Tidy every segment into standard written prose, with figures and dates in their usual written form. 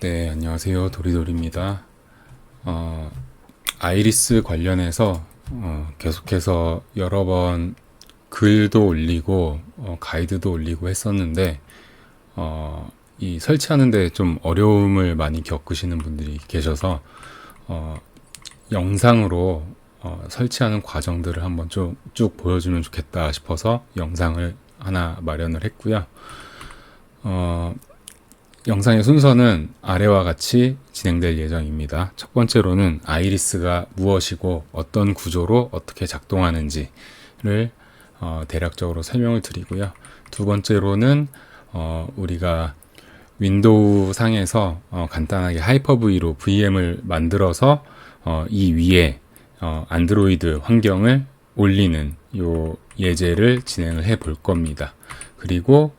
네, 안녕하세요. 도리도리입니다. 어, 아이리스 관련해서 계속해서 여러 번 글도 올리고 가이드도 올리고 했었는데 이 설치하는데 좀 어려움을 많이 겪으시는 분들이 계셔서 어, 영상으로 설치하는 과정들을 한번 쭉 보여주면 좋겠다 싶어서 영상을 하나 마련을 했고요. 어, 영상의 순서는 아래와 같이 진행될 예정입니다. 첫 번째로는 아이리스가 무엇이고 어떤 구조로 어떻게 작동하는지를 대략적으로 설명을 드리고요. 두 번째로는 우리가 윈도우 상에서 간단하게 하이퍼V로 VM을 만들어서 이 위에 안드로이드 환경을 올리는 요 예제를 진행을 해 볼 겁니다. 그리고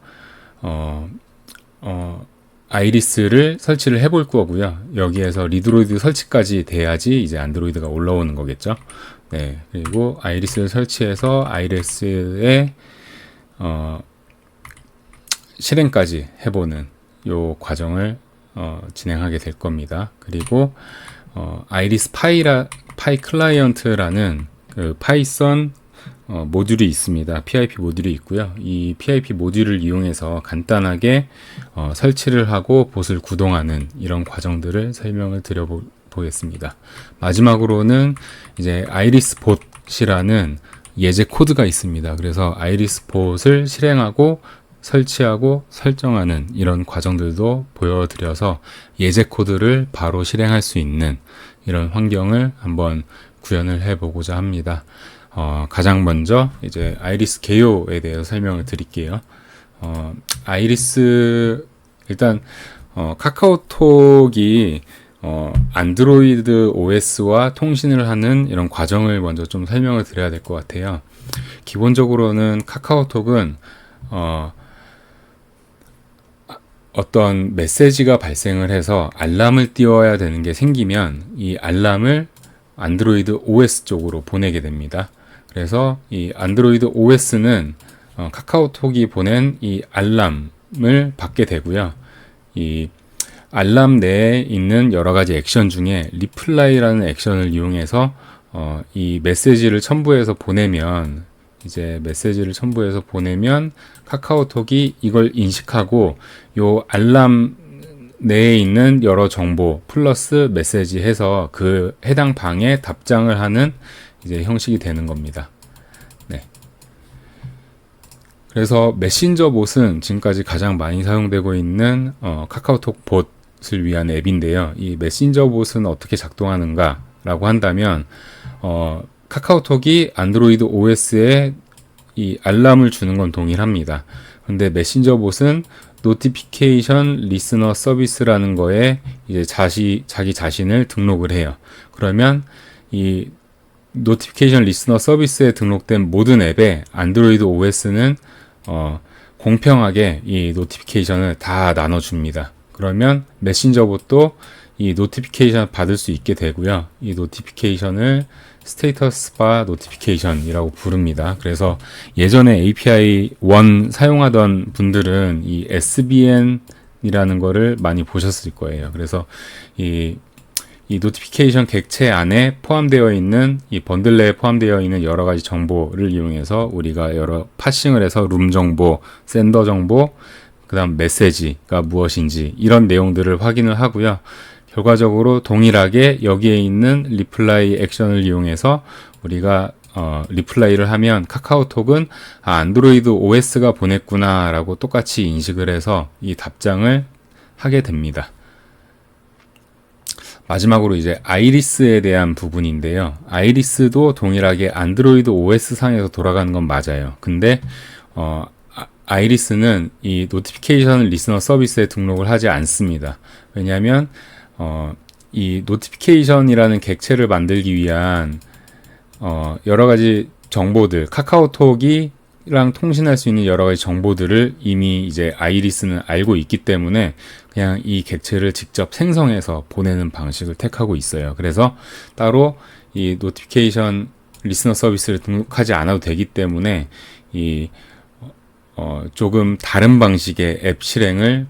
아이리스를 설치를 해볼 거고요. 여기에서 리드로이드 설치까지 돼야지 이제 안드로이드가 올라오는 거겠죠. 네. 그리고 아이리스를 설치해서 아이리스의 실행까지 해보는 요 과정을 진행하게 될 겁니다. 그리고 아이리스 파이 클라이언트라는 그 파이썬 모듈이 있습니다. PIP 모듈이 있고요. 이 PIP 모듈을 이용해서 간단하게 설치를 하고 봇을 구동하는 이런 과정들을 설명을 드려보겠습니다. 마지막으로는 이제 아이리스 봇이라는 예제 코드가 있습니다. 그래서 아이리스 봇을 실행하고 설치하고 설정하는 이런 과정들도 보여드려서 예제 코드를 바로 실행할 수 있는 이런 환경을 한번 구현을 해보고자 합니다. 가장 먼저 이제 아이리스 개요에 대해서 설명을 드릴게요. 아이리스 일단 카카오톡이 안드로이드 OS와 통신을 하는 이런 과정을 먼저 좀 설명을 드려야 될 것 같아요. 기본적으로는 카카오톡은 어떤 메시지가 발생을 해서 알람을 띄워야 되는 게 생기면 이 알람을 안드로이드 OS 쪽으로 보내게 됩니다. 그래서 이 안드로이드 OS는 카카오톡이 보낸 이 알람을 받게 되고요. 이 알람 내에 있는 여러 가지 액션 중에 리플라이라는 액션을 이용해서 이 메시지를 첨부해서 보내면 카카오톡이 이걸 인식하고 요 알람 내에 있는 여러 정보 플러스 메시지 해서 그 해당 방에 답장을 하는 이제 형식이 되는 겁니다. 네. 그래서 메신저 봇은 지금까지 가장 많이 사용되고 있는 카카오톡 봇을 위한 앱인데요. 이 메신저 봇은 어떻게 작동하는가라고 한다면 카카오톡이 안드로이드 OS에 이 알람을 주는 건 동일합니다. 그런데 메신저 봇은 노티피케이션 리스너 서비스라는 거에 이제 자기 자신을 등록을 해요. 그러면 이 노티피케이션 리스너 서비스에 등록된 모든 앱에 안드로이드 OS는 공평하게 이 노티피케이션을 다 나눠줍니다. 그러면 메신저 봇도 이 노티피케이션 받을 수 있게 되고요. 이 노티피케이션을 스테이터스 바 노티피케이션이라고 부릅니다. 그래서 예전에 API 1 사용하던 분들은 이 SBN이라는 거를 많이 보셨을 거예요. 그래서 이 노티피케이션 객체 안에 포함되어 있는 이 번들 내에 포함되어 있는 여러 가지 정보를 이용해서 우리가 여러 파싱을 해서 룸 정보, 샌더 정보, 그다음 메시지가 무엇인지 이런 내용들을 확인을 하고요. 결과적으로 동일하게 여기에 있는 리플라이 액션을 이용해서 우리가 리플라이를 하면 카카오톡은 안드로이드 OS가 보냈구나 라고 똑같이 인식을 해서 이 답장을 하게 됩니다. 마지막으로 이제 아이리스에 대한 부분인데요. 아이리스도 동일하게 안드로이드 OS 상에서 돌아가는 건 맞아요. 근데 아이리스는 이 노티피케이션 리스너 서비스에 등록을 하지 않습니다. 왜냐하면 이 노티피케이션이라는 객체를 만들기 위한 여러 가지 정보들, 카카오톡이랑 통신할 수 있는 여러 가지 정보들을 이미 이제 아이리스는 알고 있기 때문에 그냥 이 객체를 직접 생성해서 보내는 방식을 택하고 있어요. 그래서 따로 이 노티피케이션 리스너 서비스를 등록하지 않아도 되기 때문에 조금 다른 방식의 앱 실행을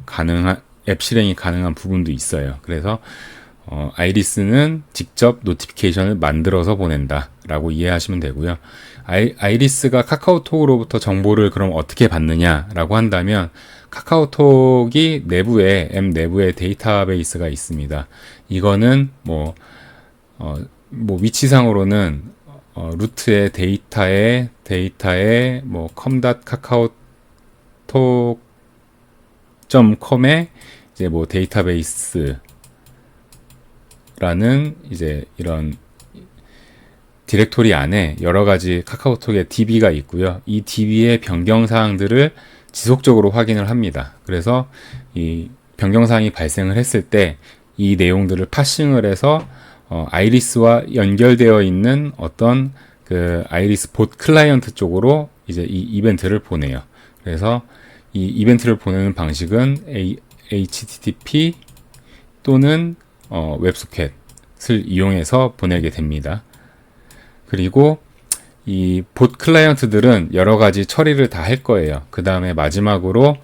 앱 실행이 가능한 부분도 있어요. 그래서 아이리스는 직접 노티피케이션을 만들어서 보낸다 라고 이해하시면 되고요. 아이리스가 카카오톡으로부터 정보를 그럼 어떻게 받느냐라고 한다면, 카카오톡이 앱 내부에 데이터베이스가 있습니다. 이거는 뭐 위치상으로는 루트의 데이터에 뭐 com.카카오톡.com에 이제 뭐 데이터베이스라는 이제 이런 디렉토리 안에 여러 가지 카카오톡의 DB가 있고요. 이 DB의 변경 사항들을 지속적으로 확인을 합니다. 그래서 이 변경 사항이 발생을 했을 때 이 내용들을 파싱을 해서 아이리스와 연결되어 있는 어떤 그 아이리스 봇 클라이언트 쪽으로 이제 이 이벤트를 보내요. 그래서 이 이벤트를 보내는 방식은 HTTP 또는 웹소켓을 이용해서 보내게 됩니다. 그리고 이 봇 클라이언트들은 여러 가지 처리를 다 할 거예요. 그 다음에 마지막으로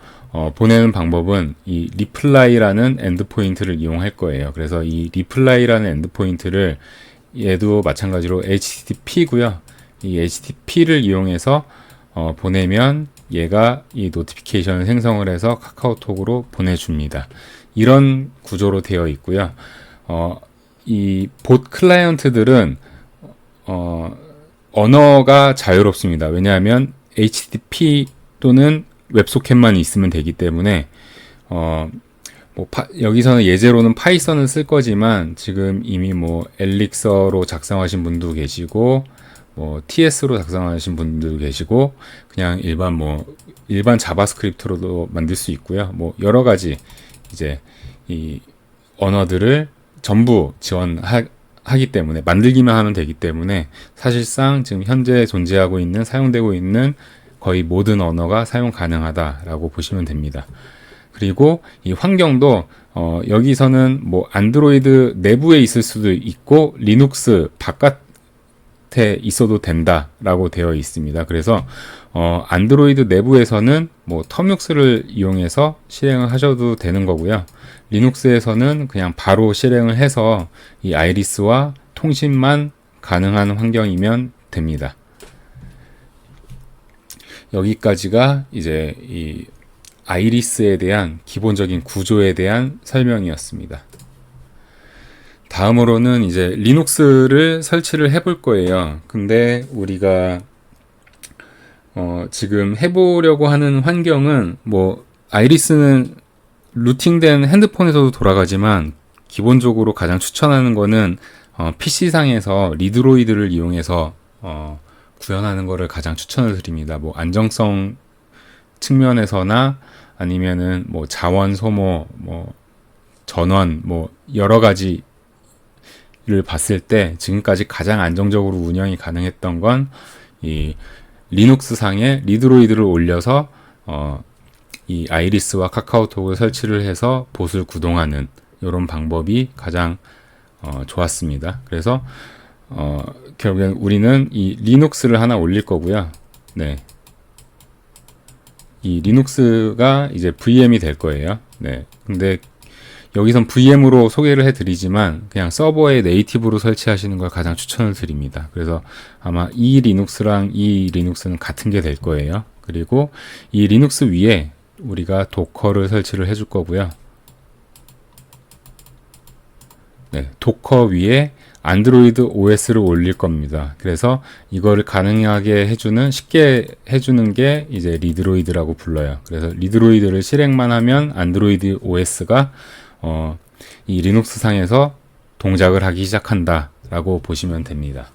보내는 방법은 이 리플라이라는 엔드포인트를 이용할 거예요. 그래서 이 리플라이라는 엔드포인트를 얘도 마찬가지로 HTTP고요. 이 HTTP를 이용해서 보내면 얘가 이 노티피케이션을 생성을 해서 카카오톡으로 보내줍니다. 이런 구조로 되어 있고요. 이 봇 클라이언트들은 언어가 자유롭습니다. 왜냐하면 HTTP 또는 웹소켓만 있으면 되기 때문에 여기서는 예제로는 파이썬을 쓸 거지만, 지금 이미 뭐 엘릭서로 작성하신 분도 계시고 뭐 TS로 작성하신 분도 계시고, 그냥 일반 자바스크립트로도 만들 수 있고요. 뭐 여러 가지 이제 이 언어들을 전부 지원하기 때문에, 만들기만 하면 되기 때문에 사실상 지금 현재 존재하고 있는, 사용되고 있는 거의 모든 언어가 사용 가능하다라고 보시면 됩니다. 그리고 이 환경도 여기서는 뭐 안드로이드 내부에 있을 수도 있고 리눅스 바깥에 있어도 된다라고 되어 있습니다. 그래서 안드로이드 내부에서는 뭐 터뮤스를 이용해서 실행을 하셔도 되는 거고요. 리눅스에서는 그냥 바로 실행을 해서 이 아이리스와 통신만 가능한 환경이면 됩니다. 여기까지가 이제 이 아이리스에 대한 기본적인 구조에 대한 설명이었습니다. 다음으로는 이제 리눅스를 설치를 해볼 거예요. 근데 우리가 지금 해보려고 하는 환경은, 뭐 아이리스는 루팅된 핸드폰에서도 돌아가지만 기본적으로 가장 추천하는 거는 PC상에서 리드로이드를 이용해서 구현하는 거를 가장 추천을 드립니다. 뭐 안정성 측면에서나 아니면은 뭐 자원 소모, 뭐 전원, 뭐 여러 가지를 봤을 때 지금까지 가장 안정적으로 운영이 가능했던 건 이 리눅스 상에 리드로이드를 올려서 이 아이리스와 카카오톡을 설치를 해서 봇을 구동하는 이런 방법이 가장 좋았습니다. 그래서 결국엔 우리는 이 리눅스를 하나 올릴 거고요. 네. 이 리눅스가 이제 VM이 될 거예요. 네. 근데 여기선 VM으로 소개를 해드리지만 그냥 서버에 네이티브로 설치하시는 걸 가장 추천을 드립니다. 그래서 아마 이 리눅스랑 이 리눅스는 같은 게 될 거예요. 그리고 이 리눅스 위에 우리가 도커를 설치를 해줄 거고요. 네, 도커 위에 안드로이드 OS를 올릴 겁니다. 그래서 이거를 가능하게 쉽게 해주는 게 이제 리드로이드라고 불러요. 그래서 리드로이드를 실행만 하면 안드로이드 OS가 이 리눅스 상에서 동작을 하기 시작한다라고 보시면 됩니다.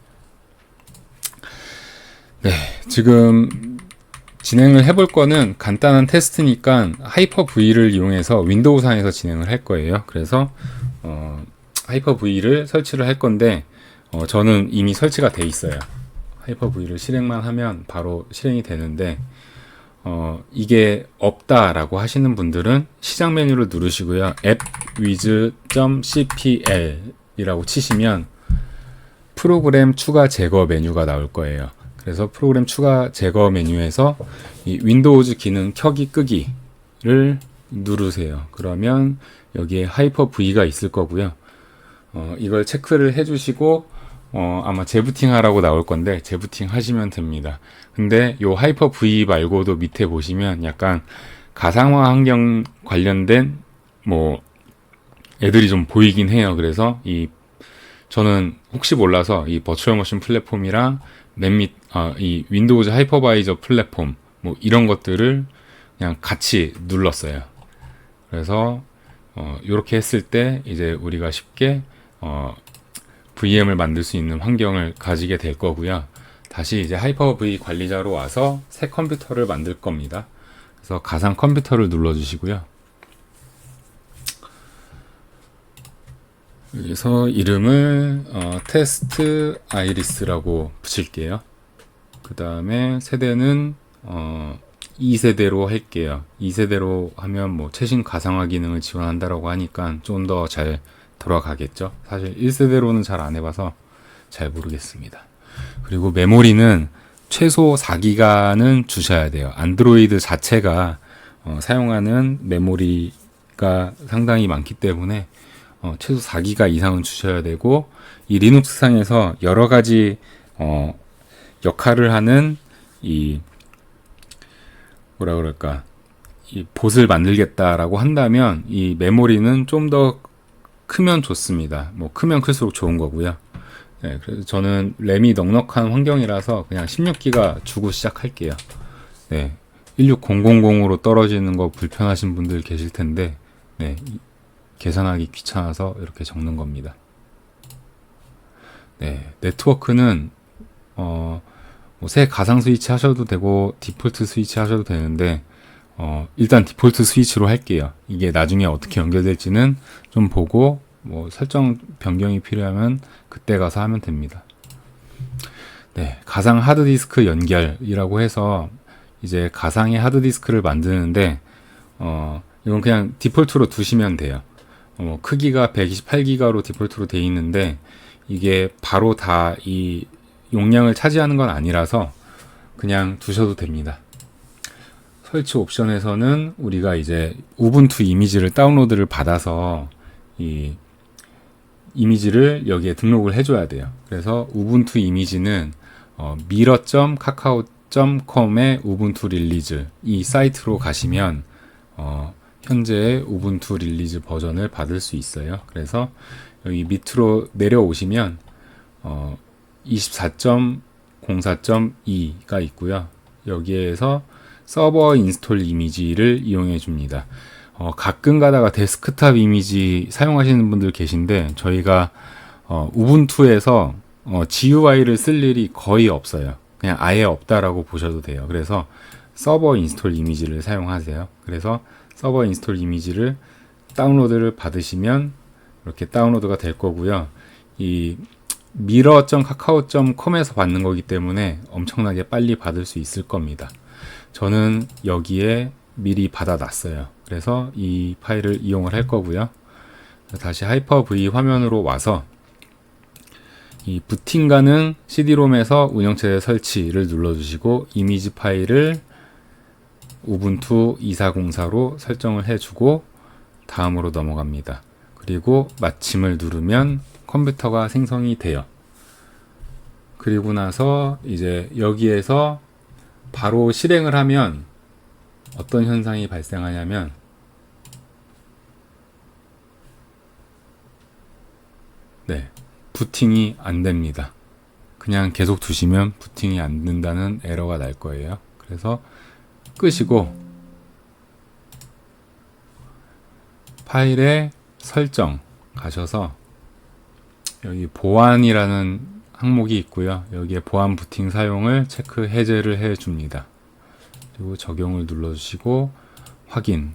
네, 지금 진행을 해볼 거는 간단한 테스트니까 하이퍼V를 이용해서 윈도우 상에서 진행을 할 거예요. 그래서 하이퍼V를 설치를 할 건데 저는 이미 설치가 돼 있어요. 하이퍼V를 실행만 하면 바로 실행이 되는데 이게 없다라고 하시는 분들은 시작 메뉴를 누르시고요. appwiz.cpl 이라고 치시면 프로그램 추가 제거 메뉴가 나올 거예요. 그래서 프로그램 추가 제거 메뉴에서 이 윈도우즈 기능 켜기 끄기를 누르세요. 그러면 여기에 하이퍼 V가 있을 거고요. 이걸 체크를 해주시고 아마 재부팅 하라고 나올 건데 재부팅 하시면 됩니다. 근데 요 하이퍼 V 말고도 밑에 보시면 약간 가상화 환경 관련된 뭐 애들이 좀 보이긴 해요. 그래서 저는 혹시 몰라서 이 버추얼 머신 플랫폼이랑 이 윈도우즈 하이퍼바이저 플랫폼 뭐 이런 것들을 그냥 같이 눌렀어요. 그래서 이렇게 했을 때 이제 우리가 쉽게 VM을 만들 수 있는 환경을 가지게 될 거고요. 다시 이제 하이퍼 V 관리자로 와서 새 컴퓨터를 만들 겁니다. 그래서 가상 컴퓨터를 눌러주시고요. 여기서 이름을 테스트 아이리스라고 붙일게요. 그 다음에 세대는 2세대로 할게요. 2세대로 하면 뭐 최신 가상화 기능을 지원한다라고 하니까 좀 더 잘 돌아가겠죠. 사실 1세대로는 잘 안 해봐서 잘 모르겠습니다. 그리고 메모리는 최소 4기가는 주셔야 돼요. 안드로이드 자체가 사용하는 메모리가 상당히 많기 때문에 최소 4기가 이상은 주셔야 되고, 이 리눅스 상에서 여러 가지 역할을 하는 이 뭐라 그럴까, 이 봇을 만들겠다라고 한다면 이 메모리는 좀 더 크면 좋습니다. 뭐 크면 클수록 좋은 거고요. 네, 그래서 저는 램이 넉넉한 환경이라서 그냥 16기가 주고 시작할게요. 네, 16000으로 떨어지는 거 불편하신 분들 계실 텐데, 네, 계산하기 귀찮아서 이렇게 적는 겁니다. 네, 네트워크는 새 가상 스위치 하셔도 되고 디폴트 스위치 하셔도 되는데 일단 디폴트 스위치로 할게요. 이게 나중에 어떻게 연결될지는 좀 보고 뭐 설정 변경이 필요하면 그때 가서 하면 됩니다. 네, 가상 하드디스크 연결이라고 해서 이제 가상의 하드디스크를 만드는데 이건 그냥 디폴트로 두시면 돼요. 크기가 128기가로 디폴트로 돼 있는데 이게 바로 다 이 용량을 차지하는 건 아니라서 그냥 두셔도 됩니다. 설치 옵션에서는 우리가 이제 우분투 이미지를 다운로드를 받아서 이 이미지를 여기에 등록을 해줘야 돼요. 그래서 우분투 이미지는 mirror.kakao.com의 우분투 릴리즈 이 사이트로 가시면 현재의 우분투 릴리즈 버전을 받을 수 있어요. 그래서 여기 밑으로 내려오시면 24.04.2가 있고요. 여기에서 서버 인스톨 이미지를 이용해 줍니다. 가끔 가다가 데스크탑 이미지 사용하시는 분들 계신데 저희가 우분투에서 GUI를 쓸 일이 거의 없어요. 그냥 아예 없다라고 보셔도 돼요. 그래서 서버 인스톨 이미지를 사용하세요. 그래서 서버 인스톨 이미지를 다운로드를 받으시면 이렇게 다운로드가 될 거고요. 이 mirror.kakao.com에서 받는 거기 때문에 엄청나게 빨리 받을 수 있을 겁니다. 저는 여기에 미리 받아놨어요. 그래서 이 파일을 이용을 할 거고요. 다시 하이퍼-V 화면으로 와서 이 부팅 가능 CD롬에서 운영체제 설치를 눌러주시고 이미지 파일을 우분투 2404로 설정을 해주고 다음으로 넘어갑니다. 그리고 마침을 누르면 컴퓨터가 생성이 돼요. 그리고 나서 이제 여기에서 바로 실행을 하면 어떤 현상이 발생하냐면 네, 부팅이 안 됩니다. 그냥 계속 두시면 부팅이 안 된다는 에러가 날 거예요. 그래서 끄시고 파일에 설정 가셔서 여기 보안이라는 항목이 있고요. 여기에 보안 부팅 사용을 체크 해제를 해 줍니다. 그리고 적용을 눌러주시고 확인,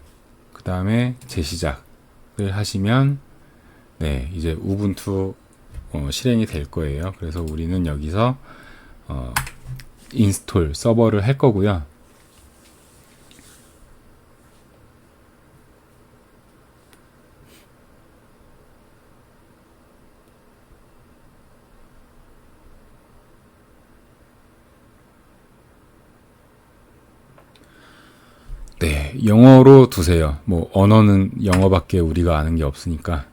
그 다음에 재시작을 하시면 네, 이제 우분투 실행이 될 거예요. 그래서 우리는 여기서 인스톨 서버를 할 거고요. 네, 네, 영어로 두세요. 뭐 언어는 영어밖에 우리가 아는 게 없으니까.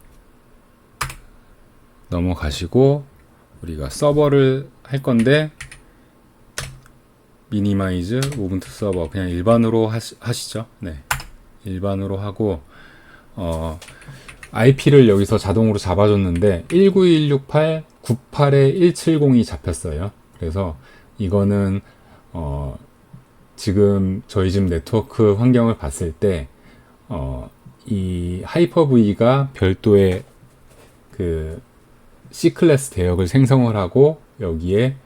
넘어가시고 우리가 서버를 할 건데 미니마이즈 우분투 서버 그냥 일반으로 하시죠. 네, 일반으로 하고 IP를 여기서 자동으로 잡아줬는데 192.168.98에 170이 잡혔어요. 그래서 이거는 지금 저희 집 네트워크 환경을 봤을 때 이 하이퍼V가 별도의 그 C클래스 대역을 생성을 하고 여기에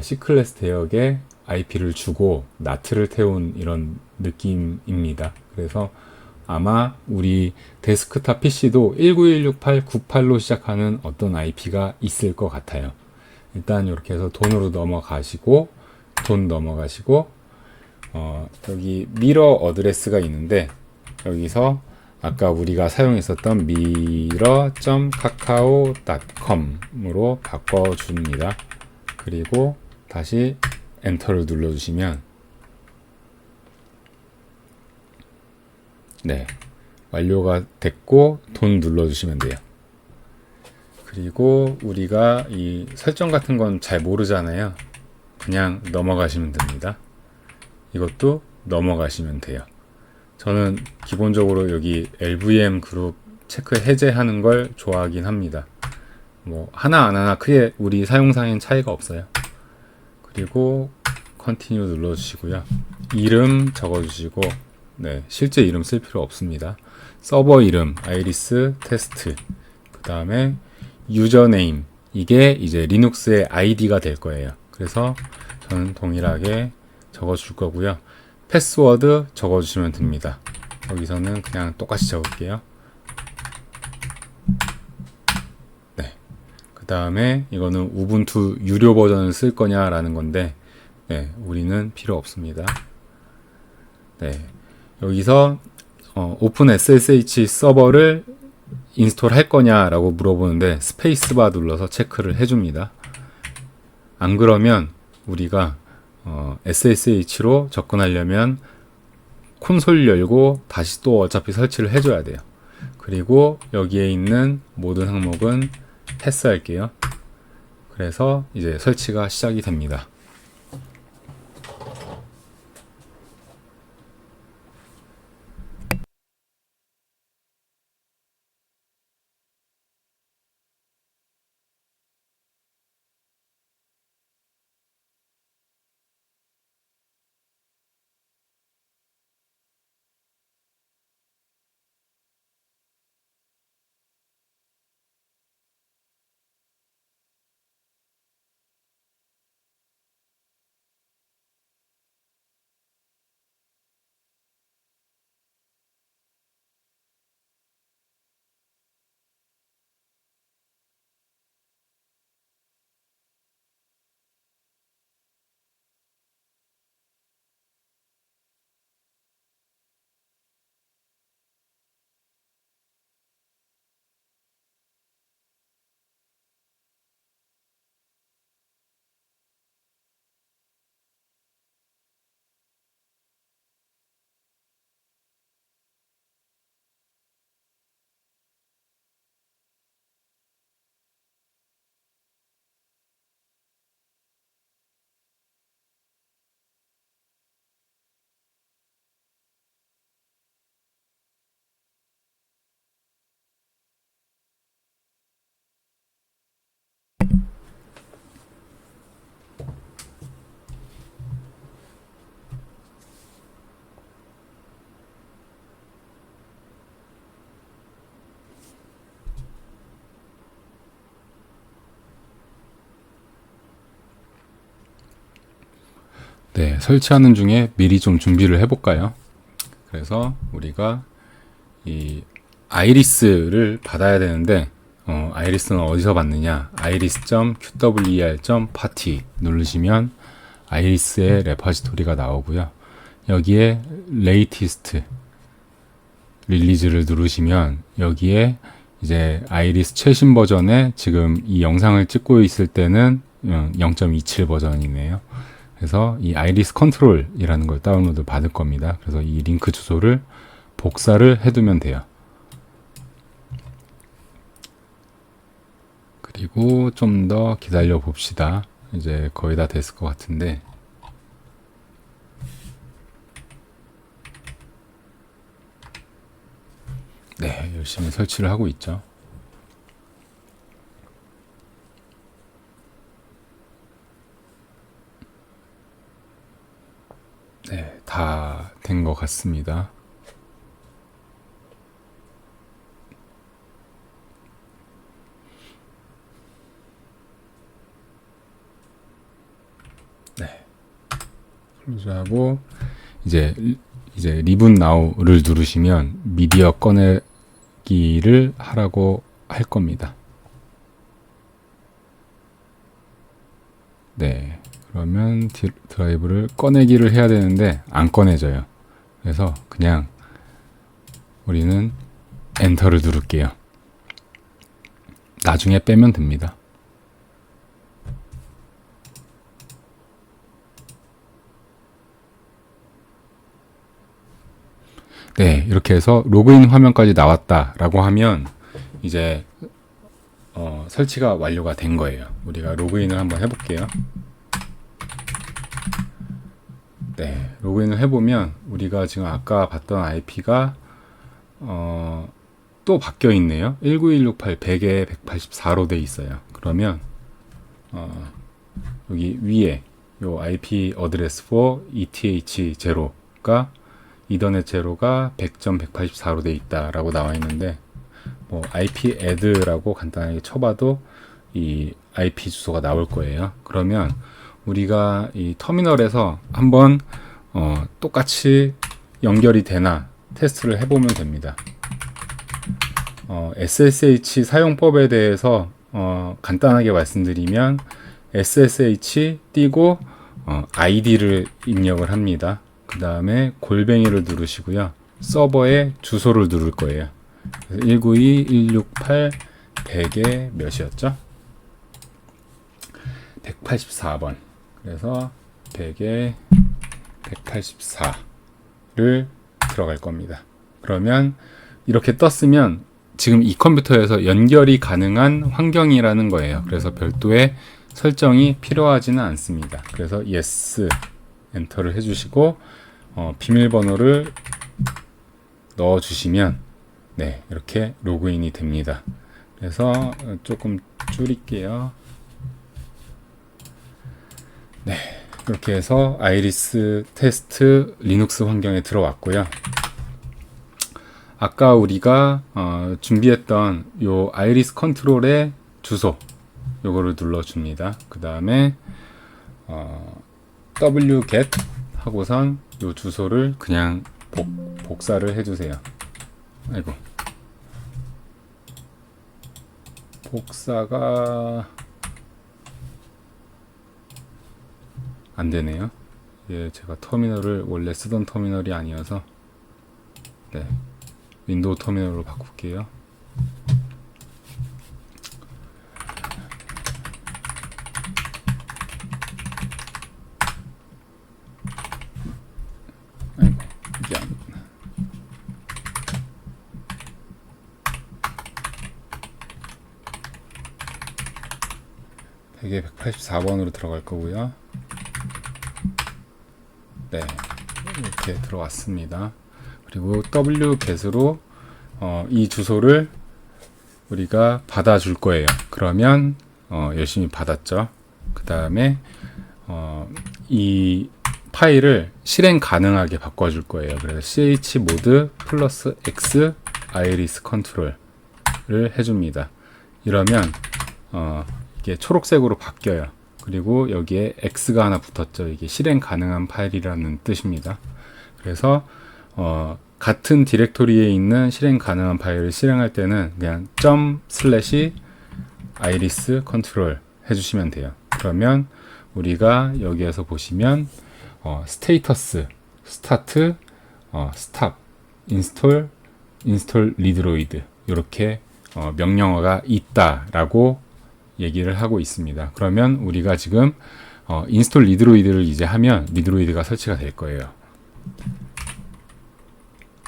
C클래스 대역에 IP를 주고 나트를 태운 이런 느낌입니다. 그래서 아마 우리 데스크탑 PC도 1916898로 시작하는 어떤 IP가 있을 것 같아요. 일단 이렇게 해서 돈으로 넘어가시고 돈 넘어가시고 여기 미러 어드레스가 있는데 여기서 아까 우리가 사용했었던 mirror.kakao.com으로 바꿔줍니다. 그리고 다시 엔터를 눌러주시면 네, 완료가 됐고 돈 눌러주시면 돼요. 그리고 우리가 이 설정 같은 건 잘 모르잖아요. 그냥 넘어가시면 됩니다. 이것도 넘어가시면 돼요. 저는 기본적으로 여기 LVM 그룹 체크 해제하는 걸 좋아하긴 합니다. 뭐 하나 안 하나 크게 우리 사용상엔 차이가 없어요. 그리고 컨티뉴 눌러주시고요. 이름 적어주시고 네, 실제 이름 쓸 필요 없습니다. 서버 이름 아이리스 테스트 그 다음에 유저네임 이게 이제 리눅스의 아이디가 될 거예요. 그래서 저는 동일하게 적어줄 거고요. 패스워드 적어주시면 됩니다. 여기서는 그냥 똑같이 적을게요. 네. 그 다음에 이거는 우분투 유료 버전을 쓸 거냐라는 건데, 네, 우리는 필요 없습니다. 네. 여기서 오픈 SSH 서버를 인스톨 할 거냐라고 물어보는데 스페이스바 눌러서 체크를 해줍니다. 안 그러면 우리가 SSH로 접근하려면 콘솔 열고 다시 또 어차피 설치를 해줘야 돼요. 그리고 여기에 있는 모든 항목은 패스할게요. 그래서 이제 설치가 시작이 됩니다. 네, 설치하는 중에 미리 좀 준비를 해볼까요? 그래서 우리가 이 아이리스를 받아야 되는데 아이리스는 어디서 받느냐? iris.qwer.party 누르시면 아이리스의 레퍼지토리가 나오고요. 여기에 latest 릴리즈를 누르시면 여기에 이제 아이리스 최신 버전에 지금 이 영상을 찍고 있을 때는 0.27 버전이네요. 그래서 이 아이리스 컨트롤이라는 걸 다운로드 받을 겁니다. 그래서 이 링크 주소를 복사를 해두면 돼요. 그리고 좀 더 기다려 봅시다. 이제 거의 다 됐을 것 같은데. 네, 열심히 설치를 하고 있죠. 네, 다 된 것 같습니다. 네, 클로즈하고 이제 리븐 나우를 누르시면 미디어 꺼내기를 하라고 할 겁니다. 네, 그러면 드라이브를 꺼내기를 해야 되는데 안 꺼내져요. 그래서 그냥 우리는 엔터를 누를게요. 나중에 빼면 됩니다. 네, 이렇게 해서 로그인 화면까지 나왔다라고 하면 이제 설치가 완료가 된 거예요. 우리가 로그인을 한번 해볼게요. 네, 로그인을 해보면 우리가 지금 아까 봤던 IP가 또 바뀌어 있네요. 19168 100에 184로 돼 있어요. 그러면 여기 위에 요 IP 어드레스 for ETH0가 이더넷 제로가 100.184로 돼 있다라고 나와 있는데 뭐 IP add라고 간단하게 쳐봐도 이 IP 주소가 나올 거예요. 그러면 우리가 이 터미널에서 한번 똑같이 연결이 되나 테스트를 해보면 됩니다. SSH 사용법에 대해서 간단하게 말씀드리면 SSH 띄고 ID를 입력을 합니다. 그 다음에 골뱅이를 누르시고요. 서버에 주소를 누를 거예요. 192.168.100에 몇이었죠? 184번. 그래서 100에 184를 들어갈 겁니다. 그러면 이렇게 떴으면 지금 이 컴퓨터에서 연결이 가능한 환경이라는 거예요. 그래서 별도의 설정이 필요하지는 않습니다. 그래서 yes 엔터를 해주시고 비밀번호를 넣어주시면 네, 이렇게 로그인이 됩니다. 그래서 조금 줄일게요. 네, 이렇게 해서 아이리스 테스트 리눅스 환경에 들어왔고요. 아까 우리가 준비했던 요 아이리스 컨트롤의 주소 요거를 눌러줍니다. 그 다음에 wget 하고선 요 주소를 그냥 복사를 해주세요. 아이고, 복사가 안 되네요. 예, 제가 터미널을 원래 쓰던 터미널이 아니어서 네, 윈도우 터미널로 바꿀게요. 아이고, 이게 안 100에 184번으로 들어갈 거고요. 네, 이렇게 들어왔습니다. 그리고 wget으로 이 주소를 우리가 받아줄 거예요. 그러면 열심히 받았죠. 그 다음에 이 파일을 실행 가능하게 바꿔줄 거예요. 그래서 chmod 플러스 x iris 컨트롤을 해줍니다. 이러면 이게 초록색으로 바뀌어요. 그리고 여기에 X가 하나 붙었죠. 이게 실행 가능한 파일이라는 뜻입니다. 그래서 같은 디렉토리에 있는 실행 가능한 파일을 실행할 때는 그냥 점/iris 컨트롤 해주시면 돼요. 그러면 우리가 여기에서 보시면 스테이터스, 스타트, 스탑, 인스톨 리드로이드 이렇게 명령어가 있다라고 얘기를 하고 있습니다. 그러면 우리가 지금 인스톨 리드로이드를 이제 하면 리드로이드가 설치가 될 거예요.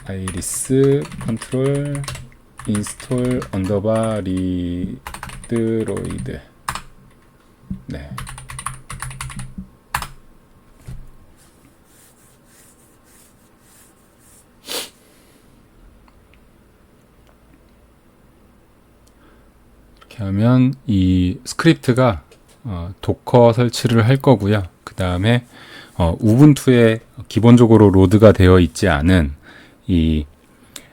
아이리스 컨트롤 인스톨 언더바 리드로이드. 네. 이렇게 하면 이 스크립트가 도커 설치를 할 거고요. 그 다음에 우분투에 기본적으로 로드가 되어 있지 않은 이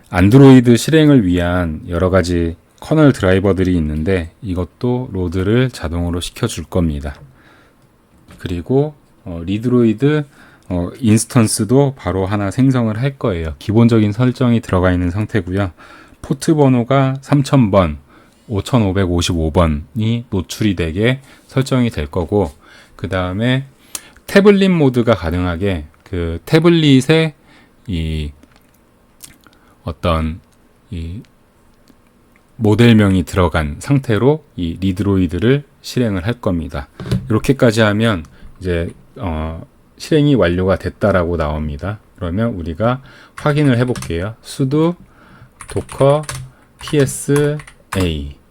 안드로이드 실행을 위한 여러 가지 커널 드라이버들이 있는데 이것도 로드를 자동으로 시켜줄 겁니다. 그리고 리드로이드 인스턴스도 바로 하나 생성을 할 거예요. 기본적인 설정이 들어가 있는 상태고요. 포트 번호가 3000번, 5555번이 노출이 되게 설정이 될 거고, 그 다음에 태블릿 모드가 가능하게 그 태블릿에 이 어떤 이 모델명이 들어간 상태로 이 리드로이드를 실행을 할 겁니다. 이렇게까지 하면 이제 실행이 완료가 됐다라고 나옵니다. 그러면 우리가 확인을 해볼게요. sudo docker psa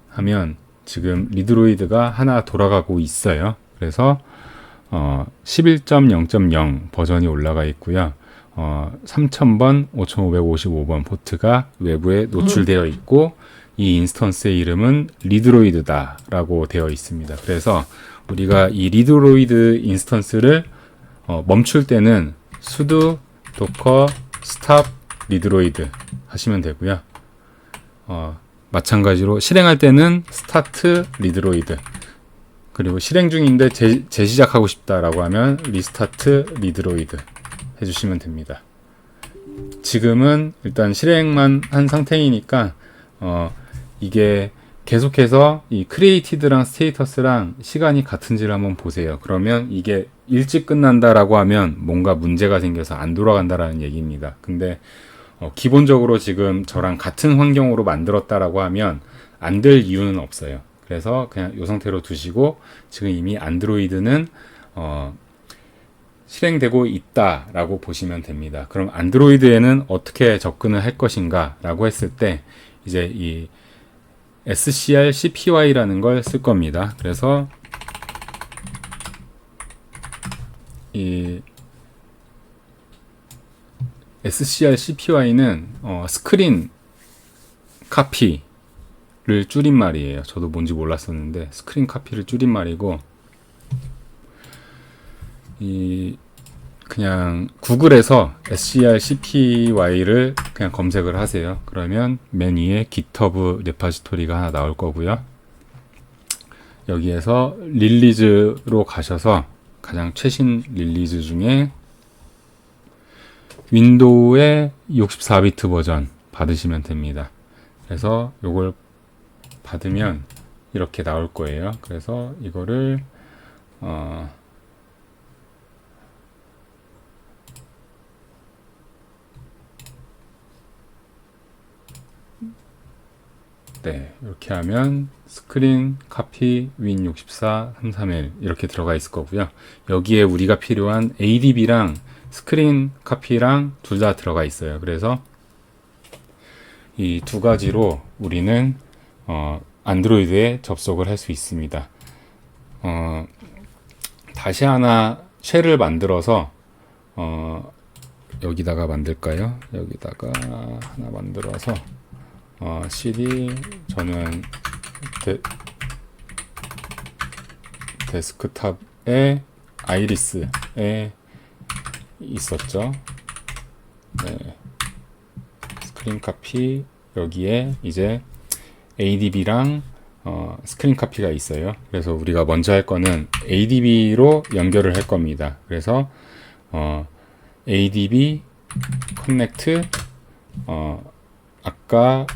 하면 지금 리드로이드가 하나 돌아가고 있어요. 그래서 11.0.0 버전이 올라가 있고요. 3000번, 5555번 포트가 외부에 노출되어 있고 이 인스턴스의 이름은 리드로이드다 라고 되어 있습니다. 그래서 우리가 이 리드로이드 인스턴스를 멈출 때는 sudo docker stop 리드로이드 하시면 되고요. 마찬가지로 실행할 때는 start 리드로이드, 그리고 실행 중인데 재시작하고 싶다라고 하면 restart 리드로이드 해주시면 됩니다. 지금은 일단 실행만 한 상태이니까 이게 계속해서 이 created랑 status랑 시간이 같은지를 한번 보세요. 그러면 이게 일찍 끝난다라고 하면 뭔가 문제가 생겨서 안 돌아간다라는 얘기입니다. 근데 기본적으로 지금 저랑 같은 환경으로 만들었다라고 하면 안 될 이유는 없어요. 그래서 그냥 이 상태로 두시고, 지금 이미 안드로이드는 실행되고 있다라고 보시면 됩니다. 그럼 안드로이드에는 어떻게 접근을 할 것인가 라고 했을 때 이제 이 scrcpy라는 걸 쓸 겁니다. 그래서 이 scrcpy는 스크린 카피를 줄임말이에요. 저도 뭔지 몰랐었는데 스크린 카피를 줄임말이고, 이 그냥 구글에서 scrcpy를 그냥 검색을 하세요. 그러면 맨 위에 GitHub 레파지토리가 하나 나올 거고요. 여기에서 릴리즈로 가셔서 가장 최신 릴리즈 중에 윈도우의 64비트 버전 받으시면 됩니다. 그래서 이걸 받으면 이렇게 나올 거예요. 그래서 이거를 네, 이렇게 하면 스크린 카피 윈 64 331 이렇게 들어가 있을 거고요. 여기에 우리가 필요한 ADB랑 스크린 카피랑 둘 다 들어가 있어요. 그래서 이 두 가지로 우리는 안드로이드에 접속을 할 수 있습니다. 다시 하나 쉘을 만들어서 여기다가 만들까요? 여기다가 하나 만들어서 cd 저는 데스크탑에 아이리스에 있었죠. 네. 스크린 카피 여기에 이제 ADB랑 스크린 카피가 있어요. 그래서 우리가 먼저 할 거는 ADB로 연결을 할 겁니다. 그래서 ADB 커넥트 아까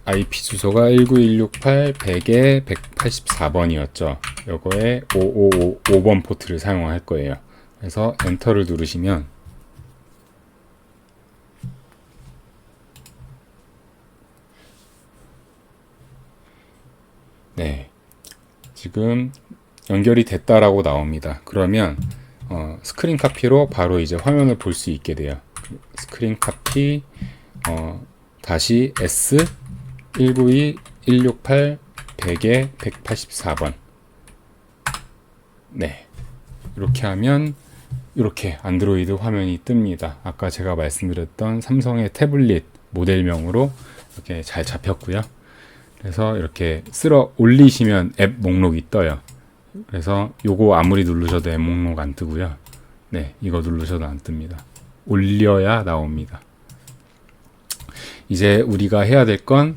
IP 주소가 19168 100에 184번이었죠. 요거에 5555번 포트를 사용할 거예요. 그래서 엔터를 누르시면 네, 지금 연결이 됐다라고 나옵니다. 그러면 스크린 카피로 바로 이제 화면을 볼 수 있게 돼요. 스크린 카피 다시 S 192.168.100에 184번. 네, 이렇게 하면 이렇게 안드로이드 화면이 뜹니다. 아까 제가 말씀드렸던 삼성의 태블릿 모델명으로 이렇게 잘 잡혔고요. 그래서 이렇게 쓸어 올리시면 앱 목록이 떠요. 그래서 요거 아무리 누르셔도 앱 목록 안 뜨고요. 네, 이거 누르셔도 안 뜹니다. 올려야 나옵니다. 이제 우리가 해야 될 건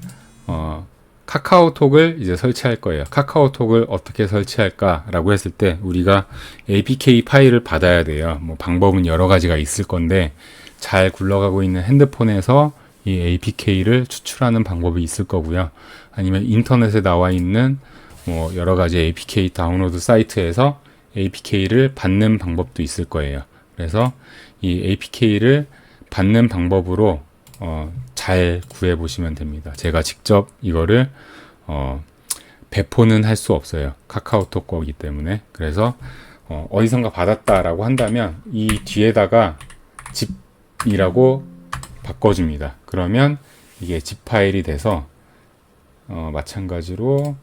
카카오톡을 이제 설치할 거예요. 카카오톡을 어떻게 설치할까라고 했을 때 우리가 APK 파일을 받아야 돼요. 뭐 방법은 여러 가지가 있을 건데 잘 굴러가고 있는 핸드폰에서 이 APK를 추출하는 방법이 있을 거고요. 아니면 인터넷에 나와 있는 뭐 여러 가지 APK 다운로드 사이트에서 APK를 받는 방법도 있을 거예요. 그래서 이 APK를 받는 방법으로 잘 구해 보시면 됩니다. 제가 직접 이거를 배포는 할 수 없어요. 카카오톡 거기 때문에. 그래서 어디선가 받았다라고 한다면 이 뒤에다가 zip이라고 바꿔줍니다. 그러면 이게 zip 파일이 돼서 마찬가지로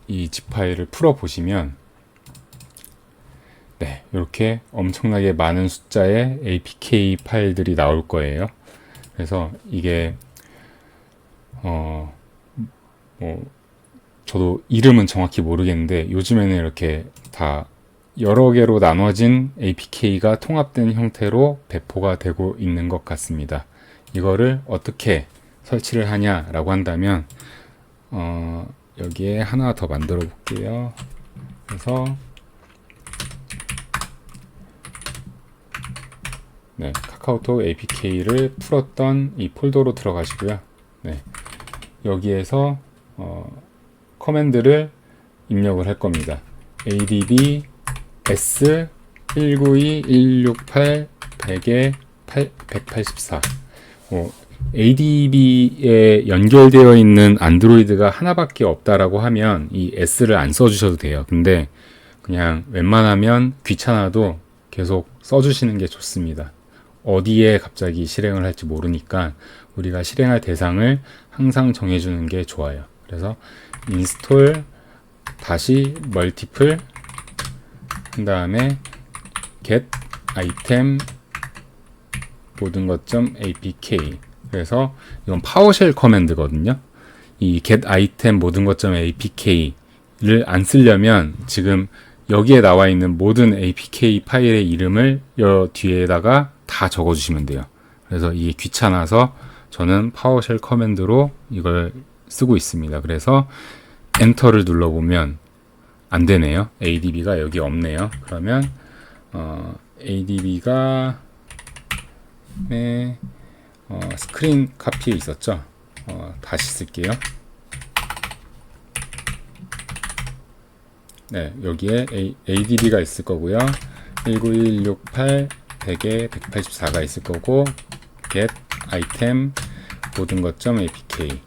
이 zip 파일을 풀어 보시면 네, 이렇게 엄청나게 많은 숫자의 APK 파일들이 나올 거예요. 그래서 이게 저도 이름은 정확히 모르겠는데 요즘에는 이렇게 다 여러 개로 나눠진 APK가 통합된 형태로 배포가 되고 있는 것 같습니다. 이거를 어떻게 설치를 하냐라고 한다면 여기에 하나 더 만들어 볼게요. 그래서 네, 카카오톡 APK를 풀었던 이 폴더로 들어가시고요. 네, 여기에서 커맨드를 입력을 할 겁니다. adb s 192.168.100에 184. adb에 연결되어 있는 안드로이드가 하나밖에 없다라고 하면 이 s를 안 써주셔도 돼요. 근데 그냥 웬만하면 귀찮아도 계속 써주시는 게 좋습니다. 어디에 갑자기 실행을 할지 모르니까 우리가 실행할 대상을 항상 정해주는 게 좋아요. 그래서 install 다시 multiple 한 다음에 get item 모든 것 .apk. 그래서 이건 파워쉘 커맨드거든요. 이 get item 모든 것 .apk를 안 쓰려면 지금 여기에 나와 있는 모든 APK 파일의 이름을 여 뒤에다가 다 적어주시면 돼요. 그래서 이게 귀찮아서 저는 파워쉘 커맨드로 이걸 쓰고 있습니다. 그래서 엔터를 눌러보면 안 되네요. adb가 여기 없네요. 그러면 adb가 스크린 카피에 있었죠. 다시 쓸게요. 네, 여기에 adb가 있을 거고요. 19168 100에 184가 있을 거고 get item 모든 것 .apk.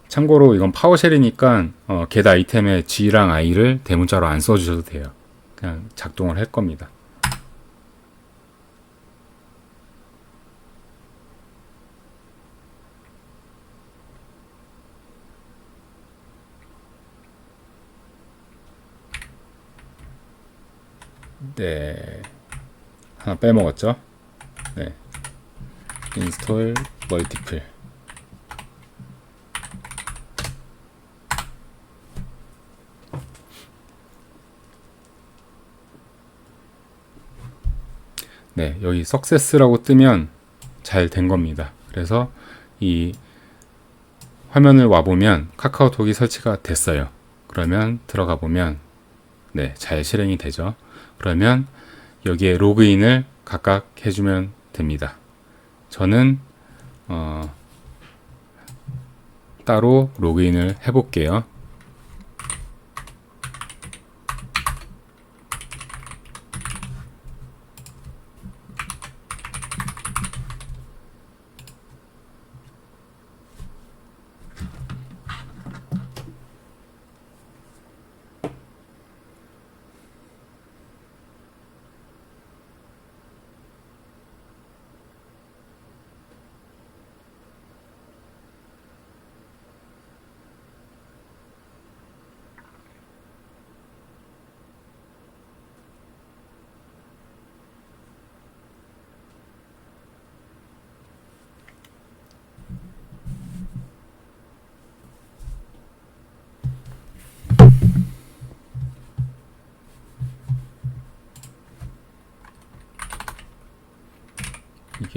참고로 이건 파워쉘이니까 get item의 g랑 i를 대문자로 안 써주셔도 돼요. 그냥 작동을 할 겁니다. 네, 하나 빼먹었죠. 네, install multiple. 네, 여기 success라고 뜨면 잘 된 겁니다. 그래서 이 화면을 와보면 카카오톡이 설치가 됐어요. 그러면 들어가 보면 네, 잘 실행이 되죠. 그러면 여기에 로그인을 각각 해주면 됩니다. 저는 따로 로그인을 해볼게요.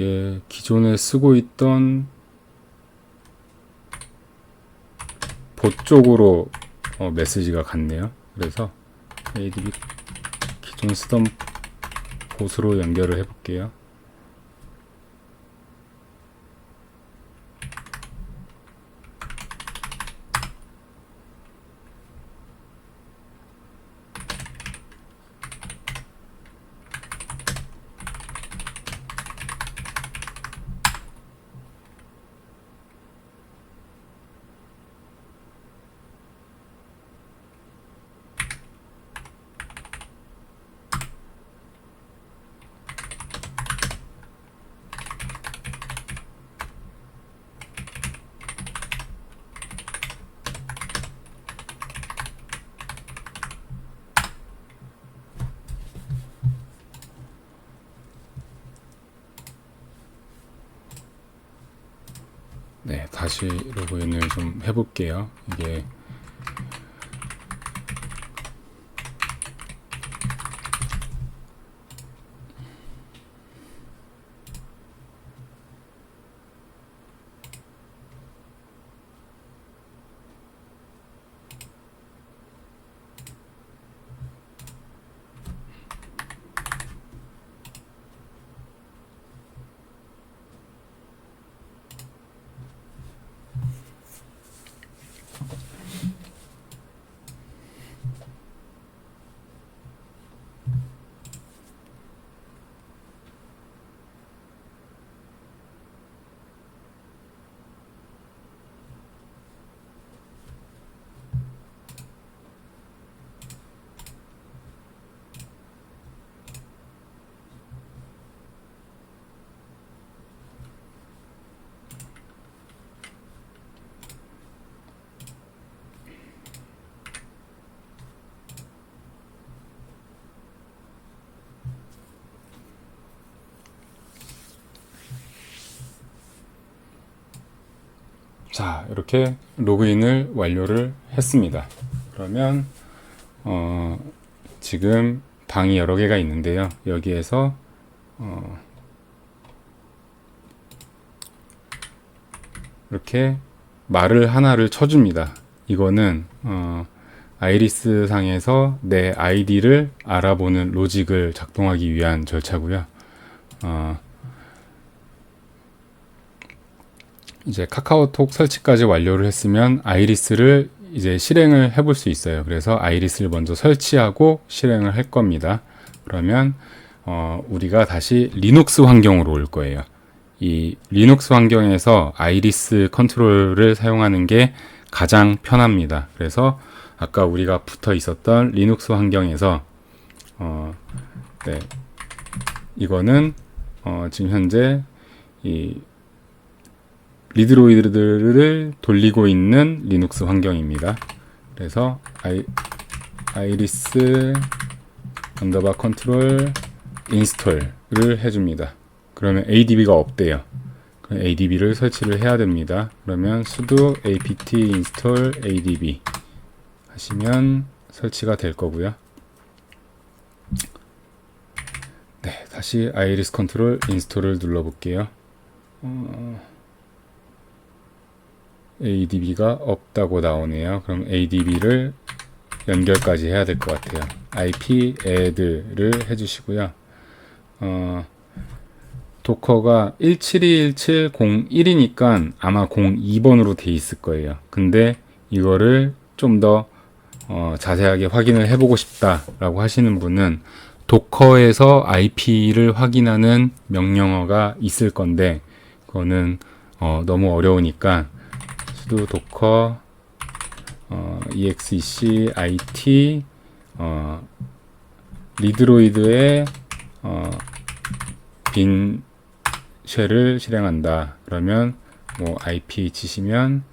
이게 기존에 쓰고 있던 봇 쪽으로 메시지가 갔네요. 그래서 ADB 기존 쓰던 봇으로 연결을 해볼게요. 네, 다시 로그인을 좀 해볼게요. 이게 자, 이렇게 로그인을 완료를 했습니다. 그러면 지금 방이 여러 개가 있는데요. 여기에서 이렇게 말을 하나를 쳐줍니다. 이거는 아이리스 상에서 내 아이디를 알아보는 로직을 작동하기 위한 절차고요. 이제 카카오톡 설치까지 완료를 했으면 아이리스를 이제 실행을 해볼 수 있어요. 그래서 아이리스를 먼저 설치하고 실행을 할 겁니다. 그러면 우리가 다시 리눅스 환경으로 올 거예요. 이 리눅스 환경에서 아이리스 컨트롤을 사용하는 게 가장 편합니다. 그래서 아까 우리가 붙어 있었던 리눅스 환경에서 네, 이거는 지금 현재 이 리드로이드를 돌리고 있는 리눅스 환경입니다. 그래서 아이리스 언더바 컨트롤 인스톨을 해줍니다. 그러면 ADB가 없대요. ADB를 설치를 해야 됩니다. 그러면 sudo apt install adb 하시면 설치가 될 거고요. 네, 다시 아이리스 컨트롤 인스톨을 눌러볼게요. ADB가 없다고 나오네요. 그럼 ADB를 연결까지 해야 될 것 같아요. IP add를 해주시고요. 도커가 1721701이니까 아마 02번으로 돼 있을 거예요. 근데 이거를 좀 더 자세하게 확인을 해보고 싶다라고 하시는 분은 도커에서 IP를 확인하는 명령어가 있을 건데 그거는 너무 어려우니까 sudo docker exec it 리드로이드의 빈 쉘을 실행한다. 그러면 뭐 IP 치시면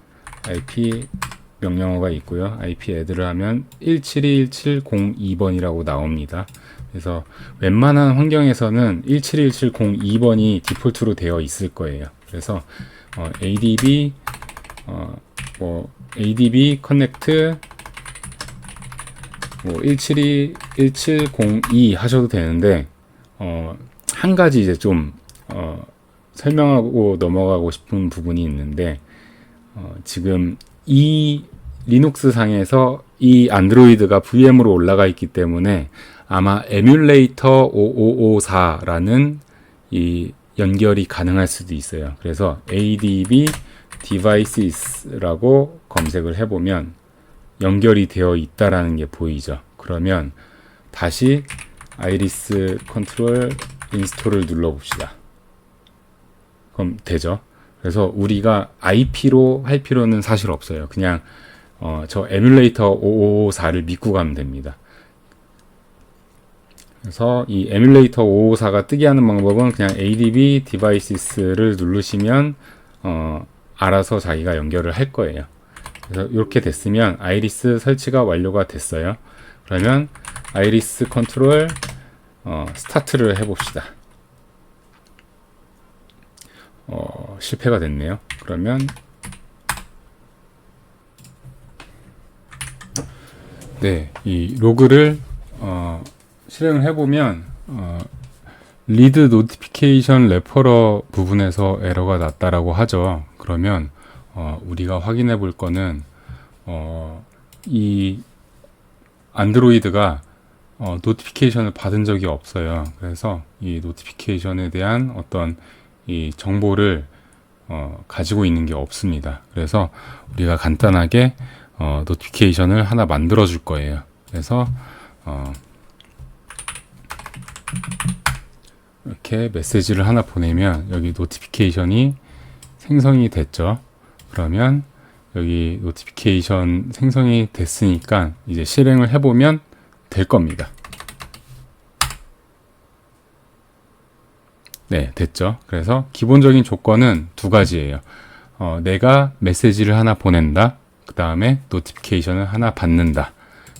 IP 명령어가 있고요. IP add를 하면 1721702번이라고 나옵니다. 그래서 웬만한 환경에서는 1721702번이 디폴트로 되어 있을 거예요. 그래서 ADB ADB connect 1721702 하셔도 되는데 한 가지 이제 좀 설명하고 넘어가고 싶은 부분이 있는데, 지금 이 리눅스 상에서 이 안드로이드가 VM으로 올라가 있기 때문에 아마 에뮬레이터 5554라는 이 연결이 가능할 수도 있어요. 그래서 adb devices라고 검색을 해보면 연결이 되어 있다라는 게 보이죠. 그러면 다시 아이리스 컨트롤 인스톨을 눌러봅시다. 그럼 되죠. 그래서 우리가 IP로 할 필요는 사실 없어요. 그냥 저 에뮬레이터 5554를 믿고 가면 됩니다. 그래서 이 에뮬레이터 554가 뜨게 하는 방법은 그냥 adb devices를 누르시면 알아서 자기가 연결을 할 거예요. 그래서 이렇게 됐으면 아이리스 설치가 완료가 됐어요. 그러면 아이리스 컨트롤 스타트를 해봅시다. 실패가 됐네요. 그러면 네, 이 로그를 실행을 해보면 리드 노티피케이션 레퍼러 부분에서 에러가 났다라고 하죠. 그러면 우리가 확인해 볼 거는 이 안드로이드가 노티피케이션을 받은 적이 없어요. 그래서 이 노티피케이션에 대한 어떤 이 정보를 가지고 있는 게 없습니다. 그래서 우리가 간단하게 노티피케이션을 하나 만들어 줄 거예요. 그래서 이렇게 메시지를 하나 보내면 여기 노티피케이션이 생성이 됐죠. 그러면 여기 노티피케이션 생성이 됐으니까 이제 실행을 해보면 될 겁니다. 네, 됐죠. 그래서 기본적인 조건은 두 가지예요. 내가 메시지를 하나 보낸다. 그 다음에 노티피케이션을 하나 받는다.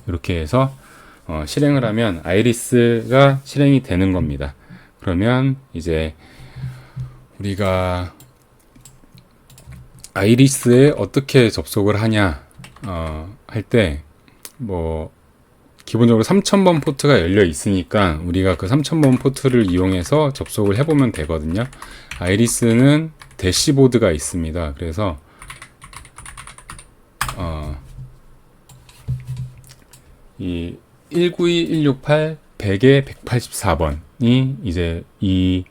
이렇게 해서 실행을 하면 아이리스가 실행이 되는 겁니다. 그러면 이제 우리가 아이리스에 어떻게 접속을 하냐 할 때 뭐 기본적으로 3000번 포트가 열려 있으니까 우리가 그 3000번 포트를 이용해서 접속을 해보면 되거든요. 아이리스는 대시보드가 있습니다. 그래서 이 192.168 100에 184번이 이제 이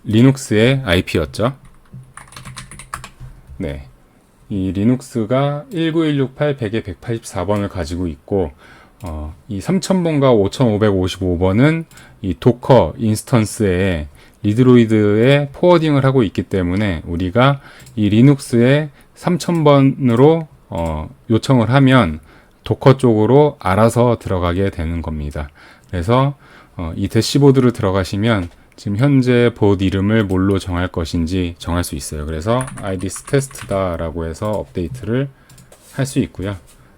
리눅스의 IP였죠. 네, 이 리눅스가 19168 100에 184번을 가지고 있고 이 3000번과 5555번은 이 도커 인스턴스에 리드로이드에 포워딩을 하고 있기 때문에 우리가 이 리눅스에 3000번으로 요청을 하면 도커 쪽으로 알아서 들어가게 되는 겁니다. 그래서 이 대시보드를 들어가시면 지금 현재 보드 이름을 뭘로 정할 것인지 정할 수 있어요. 그래서 IDS 테스트다라고 해서 업데이트를 할 수 있고요.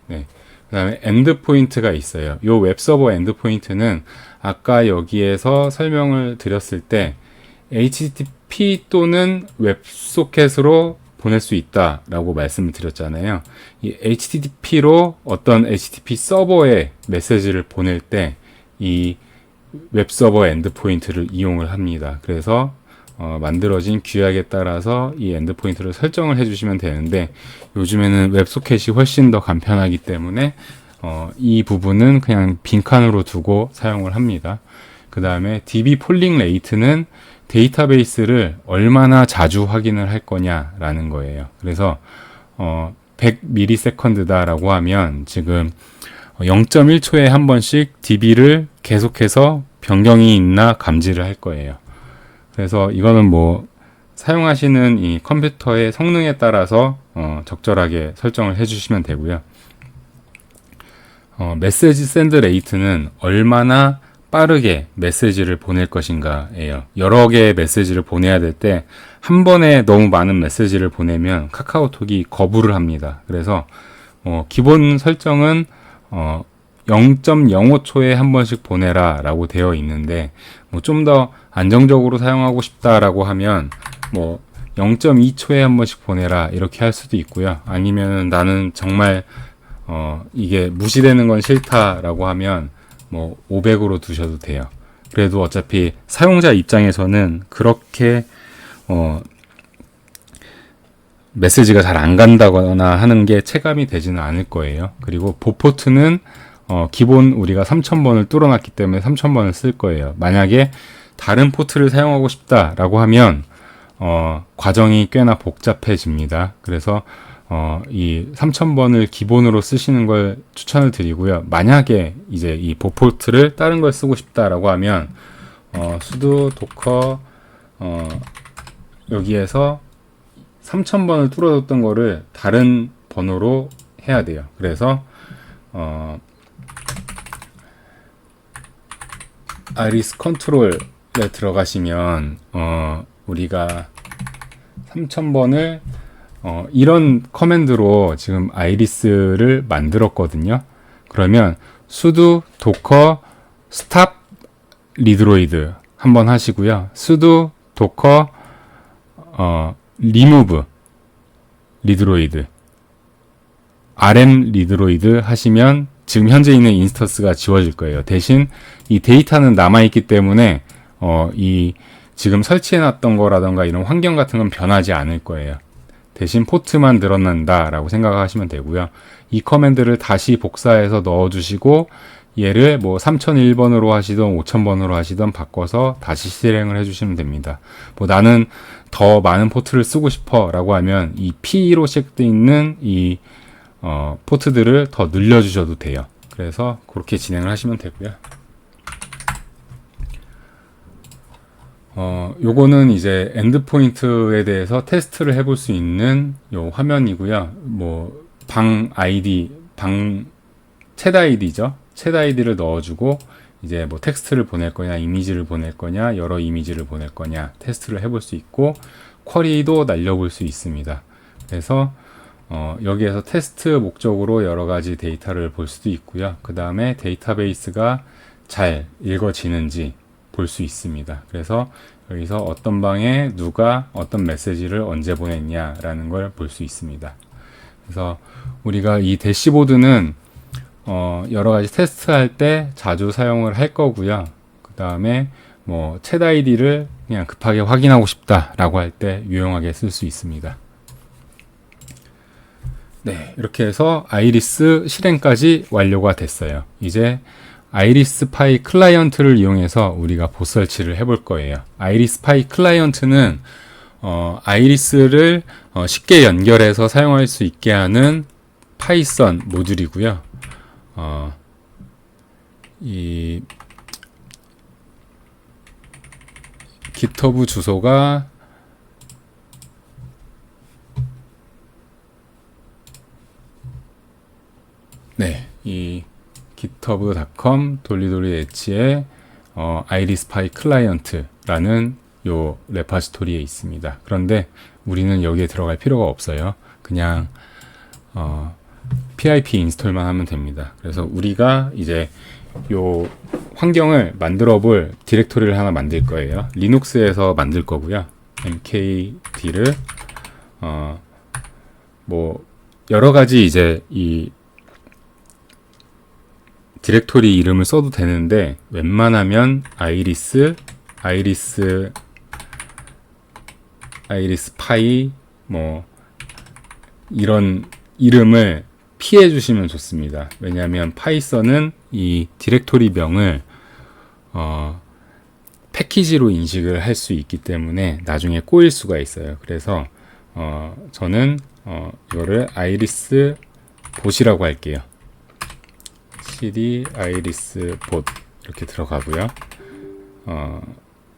네. 그 다음에 엔드포인트가 있어요. 이 웹서버 엔드포인트는 아까 여기에서 설명을 드렸을 때 HTTP 또는 웹소켓으로 보낼 수 있다라고 말씀을 드렸잖아요. 이 HTTP로 어떤 HTTP 서버에 메시지를 보낼 때 이 웹서버 엔드포인트를 이용을 합니다. 그래서 만들어진 규약에 따라서 이 엔드포인트를 설정을 해주시면 되는데 요즘에는 웹소켓이 훨씬 더 간편하기 때문에 이 부분은 그냥 빈칸으로 두고 사용을 합니다. 그 다음에 DB 폴링 레이트는 데이터베이스를 얼마나 자주 확인을 할 거냐라는 거예요. 그래서 100ms다라고 하면 지금 0.1초에 한 번씩 DB를 계속해서 변경이 있나 감지를 할 거예요. 그래서 이거는 뭐 사용하시는 이 컴퓨터의 성능에 따라서 적절하게 설정을 해주시면 되고요. 메시지 샌드 레이트는 얼마나 빠르게 메시지를 보낼 것인가예요. 여러 개의 메시지를 보내야 될 때 한 번에 너무 많은 메시지를 보내면 카카오톡이 거부를 합니다. 그래서 기본 설정은 0.05초에 한 번씩 보내라 라고 되어 있는데 뭐 좀 더 안정적으로 사용하고 싶다라고 하면 뭐 0.2초에 한 번씩 보내라 이렇게 할 수도 있고요. 아니면 나는 정말 이게 무시되는 건 싫다라고 하면 뭐 500으로 두셔도 돼요. 그래도 어차피 사용자 입장에서는 그렇게 메시지가 잘 안 간다거나 하는 게 체감이 되지는 않을 거예요. 그리고 보포트는 기본 우리가 3000번을 뚫어놨기 때문에 3000번을 쓸 거예요. 만약에 다른 포트를 사용하고 싶다라고 하면 과정이 꽤나 복잡해집니다. 그래서 이 3000번을 기본으로 쓰시는 걸 추천을 드리고요. 만약에 이제 이 보포트를 다른 걸 쓰고 싶다라고 하면 sudo docker 여기에서 3000번을 뚫어뒀던 거를 다른 번호로 해야 돼요. 그래서 iris 컨트롤에 들어가시면 우리가 3000번을 이런 커맨드로 지금 아이리스를 만들었거든요. 그러면 sudo docker stop readroid 한번 하시고요. sudo docker remove readroid rm readroid 하시면 지금 현재 있는 인스턴스가 지워질 거예요. 대신 이 데이터는 남아있기 때문에 이 지금 설치해놨던 거라던가 이런 환경 같은 건 변하지 않을 거예요. 대신 포트만 늘어난다라고 생각하시면 되고요. 이 커맨드를 다시 복사해서 넣어주시고 얘를 뭐 3001번으로 하시던 5000번으로 하시던 바꿔서 다시 실행을 해주시면 됩니다. 뭐 나는 더 많은 포트를 쓰고 싶어 라고 하면 이 P로 시작되어 있는 이 포트들을 더 늘려주셔도 돼요. 그래서 그렇게 진행을 하시면 되고요. 요거는 이제 엔드포인트에 대해서 테스트를 해볼 수 있는 요 화면이고요. 뭐 방 아이디, 챗 아이디죠. 챗 아이디를 넣어주고 이제 뭐 텍스트를 보낼 거냐, 이미지를 보낼 거냐, 여러 이미지를 보낼 거냐 테스트를 해볼 수 있고 쿼리도 날려볼 수 있습니다. 그래서 여기에서 테스트 목적으로 여러 가지 데이터를 볼 수도 있고요. 그 다음에 데이터베이스가 잘 읽어지는지 볼 수 있습니다. 그래서 여기서 어떤 방에 누가 어떤 메시지를 언제 보냈냐라는 걸 볼 수 있습니다. 그래서 우리가 이 대시보드는 여러 가지 테스트할 때 자주 사용을 할 거고요. 그 다음에 뭐 챗 아이디를 그냥 급하게 확인하고 싶다라고 할 때 유용하게 쓸 수 있습니다. 네, 이렇게 해서 아이리스 실행까지 완료가 됐어요. 이제 아이리스 파이 클라이언트를 이용해서 우리가 보스 설치를 해볼 거예요. 아이리스 파이 클라이언트는 아이리스를 쉽게 연결해서 사용할 수 있게 하는 파이썬 모듈이고요. 이 GitHub 주소가 네, 이 github.com /h에 iris py 클라이언트라는 요 레파지토리에 있습니다. 그런데 우리는 여기에 들어갈 필요가 없어요. 그냥 pip 인스톨만 하면 됩니다. 그래서 우리가 이제 요 환경을 만들어 볼 디렉토리를 하나 만들 거예요. 리눅스에서 만들 거고요. mkd를 뭐 여러 가지 이제 이 디렉토리 이름을 써도 되는데 웬만하면 아이리스 파이 뭐 이런 이름을 피해 주시면 좋습니다. 왜냐하면 파이썬은 이 디렉토리 명을 패키지로 인식을 할 수 있기 때문에 나중에 꼬일 수가 있어요. 그래서 저는 이거를 아이리스 봇이라고 할게요. cd iris bot 이렇게 들어가고요.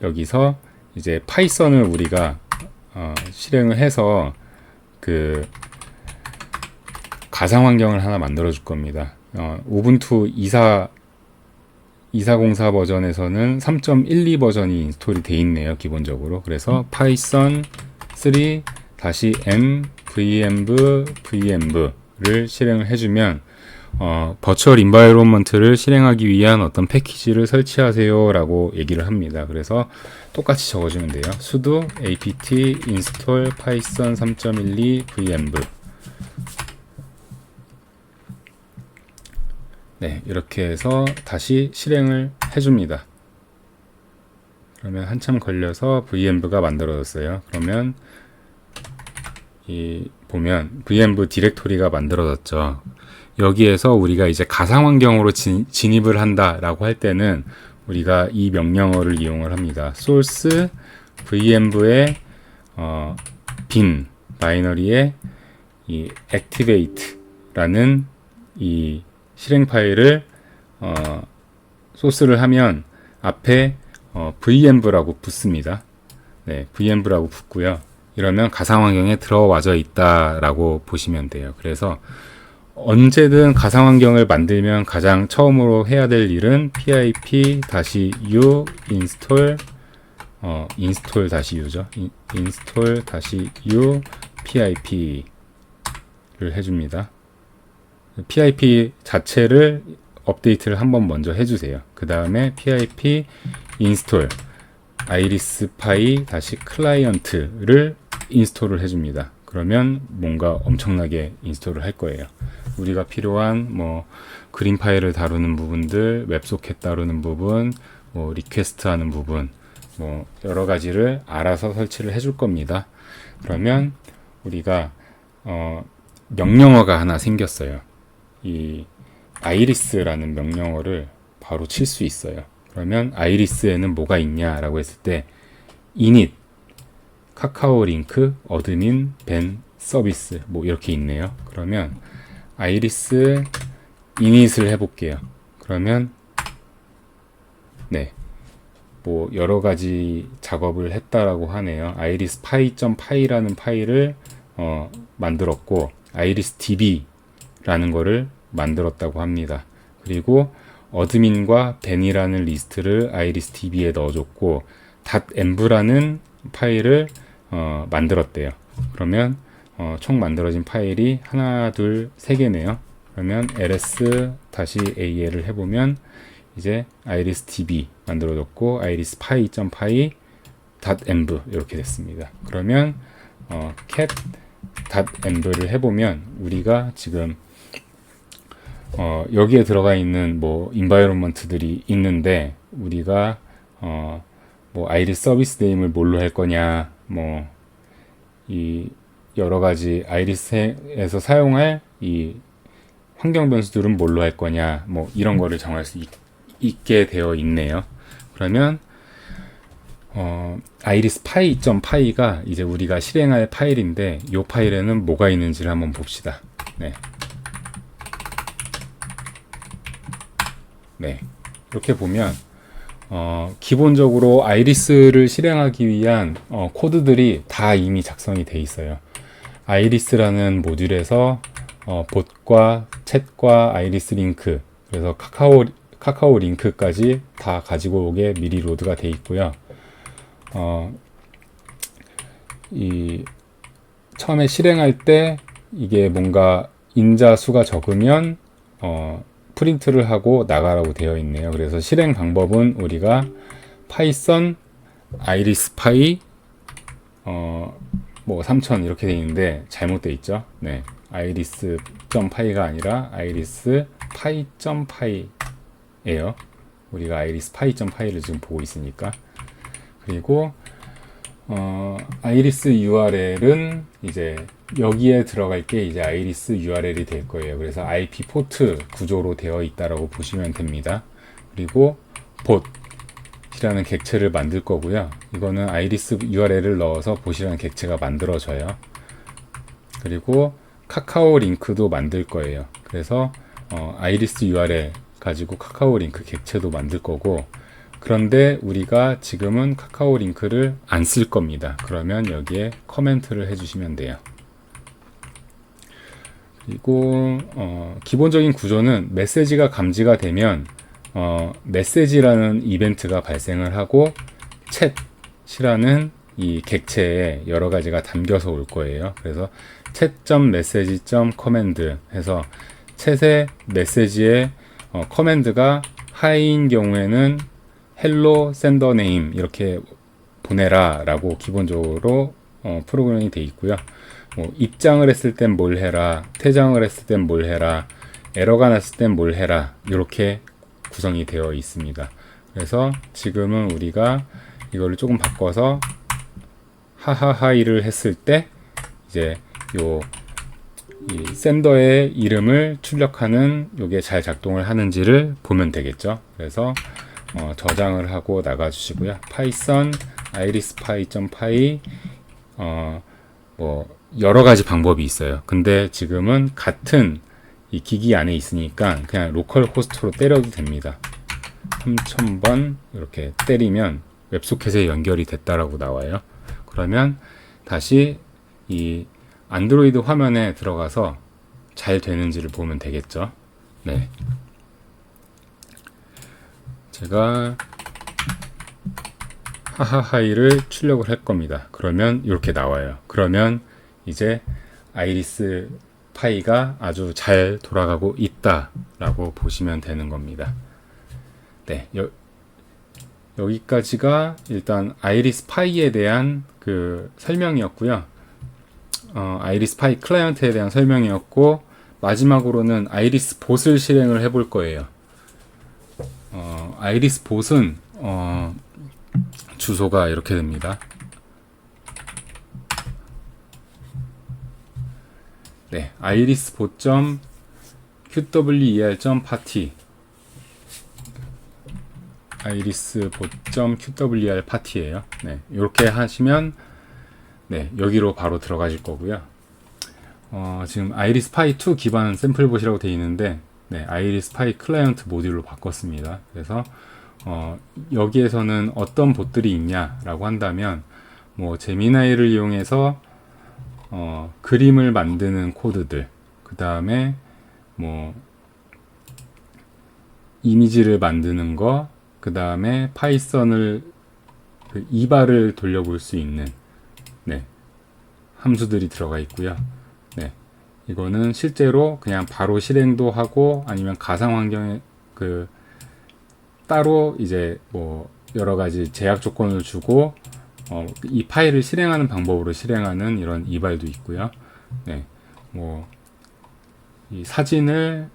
여기서 이제 파이썬을 우리가 실행을 해서 그 가상 환경을 하나 만들어 줄 겁니다. 우분투 2404 버전에서는 3.12 버전이 인스톨이 돼 있네요. 기본적으로. 그래서 python 3-m vm를 실행을 해주면 버추얼 인바이로먼트를 실행하기 위한 어떤 패키지를 설치하세요 라고 얘기를 합니다. 그래서 똑같이 적어주면 돼요. sudo apt install python 3.12 vmv. 네, 이렇게 해서 다시 실행을 해줍니다. 그러면 한참 걸려서 vmv가 만들어졌어요. 그러면 보면 vmv 디렉토리가 만들어졌죠. 여기에서 우리가 이제 가상 환경으로 진입을 한다라고 할 때는 우리가 이 명령어를 이용을 합니다. source vmv의 bin 바이너리에 이 activate라는 이 실행 파일을 소스를 하면 앞에 vmv라고 붙습니다. 네, vmv라고 붙고요. 이러면 가상 환경에 들어와져 있다라고 보시면 돼요. 그래서 언제든 가상 환경을 만들면 가장 처음으로 해야 될 일은 pip-u install install-u죠. install-u pip를 해줍니다. pip 자체를 업데이트를 한번 먼저 해주세요. 그 다음에 pip install iris-py-client를 인스톨을 해줍니다. 그러면 뭔가 엄청나게 인스톨을 할 거예요. 우리가 필요한 뭐 그림 파일을 다루는 부분들, 웹소켓 다루는 부분, 뭐 리퀘스트 하는 부분, 뭐 여러 가지를 알아서 설치를 해줄 겁니다. 그러면 우리가 명령어가 하나 생겼어요. 이 아이리스라는 명령어를 바로 칠 수 있어요. 그러면 아이리스에는 뭐가 있냐라고 했을 때 init, 카카오 링크, 어드민, 벤, 서비스 뭐 이렇게 있네요. 그러면 아이리스 init을 해볼게요. 그러면 네, 뭐 여러 가지 작업을 했다라고 하네요. iris-py.py라는 파일을 만들었고 irisdb라는 거를 만들었다고 합니다. 그리고 어드민과 벤이라는 리스트를 irisdb에 넣어줬고 .env라는 파일을 만들었대요. 그러면 총 만들어진 파일이 하나, 둘, 세 개네요. 그러면 ls-al을 해보면 이제 irisdb 만들어졌고 iris-py.py .env 이렇게 됐습니다. 그러면 cat.env를 해보면 우리가 지금 여기에 들어가 있는 뭐 environment들이 있는데 우리가 뭐 아이리스 서비스 네임을 뭘로 할 거냐, 뭐 이 여러 가지 아이리스에서 사용할 이 환경 변수들은 뭘로 할 거냐, 뭐 이런 거를 정할 수 있게 되어 있네요. 그러면 iris-py.py가 이제 우리가 실행할 파일인데 이 파일에는 뭐가 있는지를 한번 봅시다. 네, 이렇게 보면 기본적으로 아이리스를 실행하기 위한 코드들이 다 이미 작성이 돼 있어요. 아이리스라는 모듈에서 봇과 챗과 아이리스 링크, 그래서 카카오 링크까지 다 가지고 오게 미리 로드가 돼 있고요. 이 처음에 실행할 때 이게 뭔가 인자 수가 적으면 프린트를 하고 나가라고 되어 있네요. 그래서 실행 방법은 우리가 파이썬 iris-py 뭐 3000 이렇게 되어 있는데 잘못되어 있죠. 네, iris.py가 아니라 iris-py.py예요. 우리가 iris-py.py를 지금 보고 있으니까. 그리고 iris URL은 이제 여기에 들어갈 게 이제 iris URL이 될 거예요. 그래서 IP 포트 구조로 되어 있다라고 보시면 됩니다. 그리고 bot이라는 객체를 만들 거고요. 이거는 iris URL을 넣어서 bot이라는 객체가 만들어져요. 그리고 카카오 링크도 만들 거예요. 그래서 iris URL 가지고 카카오 링크 객체도 만들 거고, 그런데 우리가 지금은 카카오 링크를 안 쓸 겁니다. 그러면 여기에 커멘트를 해주시면 돼요. 그리고 기본적인 구조는 메시지가 감지가 되면 메시지라는 이벤트가 발생을 하고 챗이라는 이 객체에 여러 가지가 담겨서 올 거예요. 그래서 chat.message.command 해서 챗의 메시지에 커맨드가 하이인 경우에는 hello sender name 이렇게 보내라 라고 기본적으로 프로그램이 되어 있고요. 뭐 입장을 했을 땐 뭘 해라, 퇴장을 했을 땐 뭘 해라, 에러가 났을 땐 뭘 해라, 이렇게 구성이 되어 있습니다. 그래서 지금은 우리가 이거를 조금 바꿔서 하하하이를 했을 때 이제 이 샌더의 이름을 출력하는 요게 잘 작동을 하는지를 보면 되겠죠. 그래서 저장을 하고 나가 주시고요. 파이썬 irispy.py 뭐 여러 가지 방법이 있어요. 근데 지금은 같은 이 기기 안에 있으니까 그냥 로컬 호스트로 때려도 됩니다. 3000번 이렇게 때리면 웹소켓에 연결이 됐다라고 나와요. 그러면 다시 이 안드로이드 화면에 들어가서 잘 되는지를 보면 되겠죠. 네. 제가 하하하이를 출력을 할 겁니다. 그러면 이렇게 나와요. 그러면 이제 아이리스 파이가 아주 잘 돌아가고 있다라고 보시면 되는 겁니다. 네. 여기까지가 일단 아이리스 파이에 대한 그 설명이었고요. 아이리스 파이 클라이언트에 대한 설명이었고, 마지막으로는 아이리스 봇을 실행을 해볼 거예요. 아이리스 봇은 주소가 이렇게 됩니다. 네, irisbot.qwer.party irisbot.qwer.party예요. 네, 이렇게 하시면 네, 여기로 바로 들어가실 거고요. 지금 아이리스파이 2 기반 샘플봇이라고 되어 있는데, 네, 아이리스파이 클라이언트 모듈로 바꿨습니다. 그래서 여기에서는 어떤 봇들이 있냐라고 한다면, 뭐 제미나이를 이용해서 그림을 만드는 코드들, 그 다음에 뭐 이미지를 만드는 거, 그 다음에 파이썬을 이발을 돌려볼 수 있는 네, 함수들이 들어가 있고요. 네, 이거는 실제로 그냥 바로 실행도 하고 아니면 가상 환경에 따로 이제 뭐 여러 가지 제약 조건을 주고 이 파일을 실행하는 방법으로 실행하는 이런 이발도 있고요. 네, 뭐 이 사진을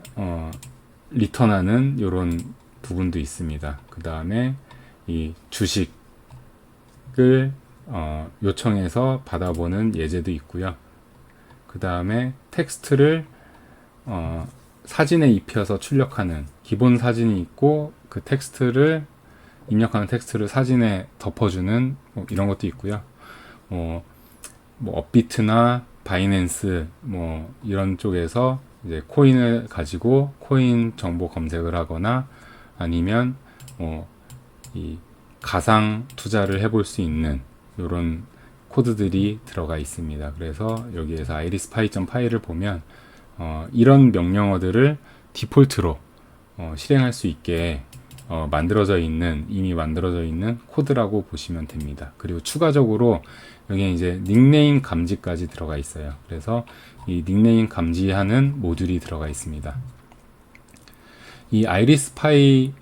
리턴하는 이런 부분도 있습니다. 그 다음에 이 주식을 요청해서 받아보는 예제도 있고요. 그 다음에 텍스트를 사진에 입혀서 출력하는 기본 사진이 있고, 그 텍스트를 입력하는 텍스트를 사진에 덮어주는 뭐 이런 것도 있고요. 뭐 업비트나 바이낸스 뭐 이런 쪽에서 이제 코인을 가지고 코인 정보 검색을 하거나 아니면 이 가상 투자를 해볼 수 있는 이런 코드들이 들어가 있습니다. 그래서 여기에서 irisPy.py를 보면 이런 명령어들을 디폴트로 실행할 수 있게 이미 만들어져 있는 코드라고 보시면 됩니다. 그리고 추가적으로 여기에 이제 닉네임 감지까지 들어가 있어요. 그래서 이 닉네임 감지하는 모듈이 들어가 있습니다. 이 아이리스파이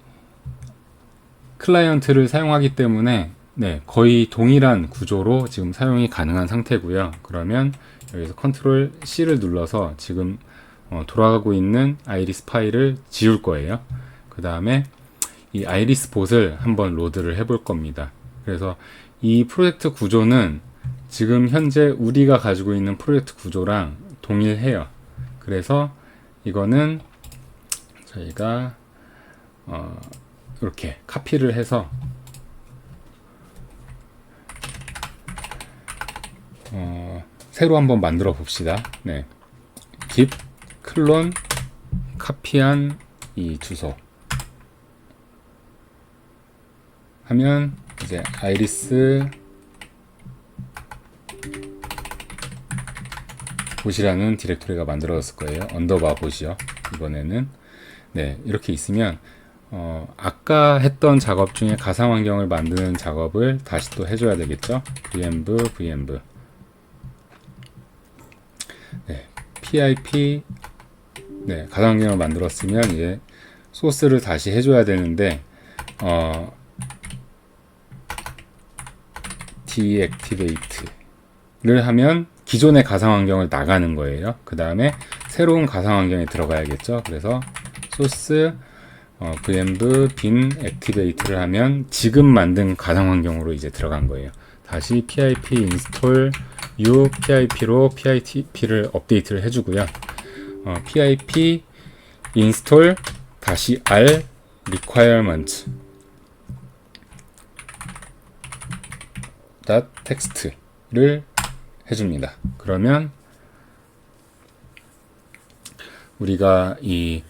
클라이언트를 사용하기 때문에 네, 거의 동일한 구조로 지금 사용이 가능한 상태고요. 그러면 여기서 컨트롤 C를 눌러서 지금 돌아가고 있는 아이리스 파일을 지울 거예요. 그 다음에 이 아이리스 봇을 한번 로드를 해볼 겁니다. 그래서 이 프로젝트 구조는 지금 현재 우리가 가지고 있는 프로젝트 구조랑 동일해요. 그래서 이거는 저희가 이렇게 카피를 해서 새로 한번 만들어 봅시다. 네, git 클론 카피한 이 주소 하면 이제 아이리스 봇이라는 디렉토리가 만들어졌을 거예요. 언더바 봇이요. 이번에는 네, 이렇게 있으면 아까 했던 작업 중에 가상 환경을 만드는 작업을 다시 또 해줘야 되겠죠. vmv 네, pip 네, 가상 환경을 만들었으면 이제 소스를 다시 해줘야 되는데 deactivate를 하면 기존의 가상 환경을 나가는 거예요. 그 다음에 새로운 가상 환경에 들어가야겠죠. 그래서 소스 vmv bin activate를 하면 지금 만든 가상 환경으로 이제 들어간 거예요. 다시 pip install u pip로 pip를 업데이트를 해주고요. pip install 다시 r requirement .text를 해줍니다. 그러면 우리가 이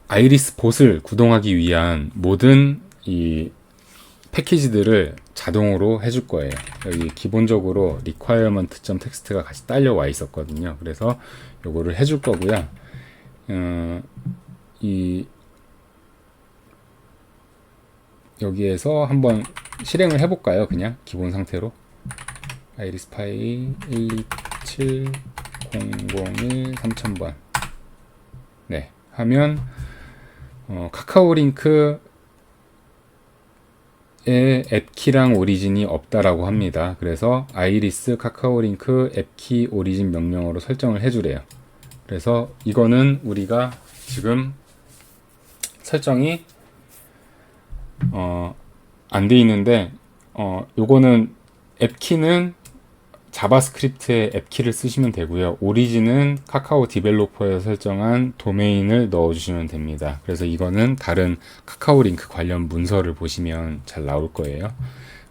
아이리스 봇을 구동하기 위한 모든 이 패키지들을 자동으로 해줄 거예요. 여기 기본적으로 requirement.txt가 같이 딸려와 있었거든요. 그래서 요거를 해줄 거고요. 여기에서 한번 실행을 해볼까요? 그냥 기본 상태로 아이리스 파이 127001 3000번 네 하면 카카오 링크에 앱키랑 오리진이 없다라고 합니다. 그래서 아이리스 카카오 링크 앱키 오리진 명령어로 설정을 해주래요. 그래서 이거는 우리가 지금 설정이 안 돼 있는데 요거는 앱키는 자바스크립트의 앱키를 쓰시면 되고요. 오리진은 카카오 디벨로퍼에 설정한 도메인을 넣어주시면 됩니다. 그래서 이거는 다른 카카오 링크 관련 문서를 보시면 잘 나올 거예요.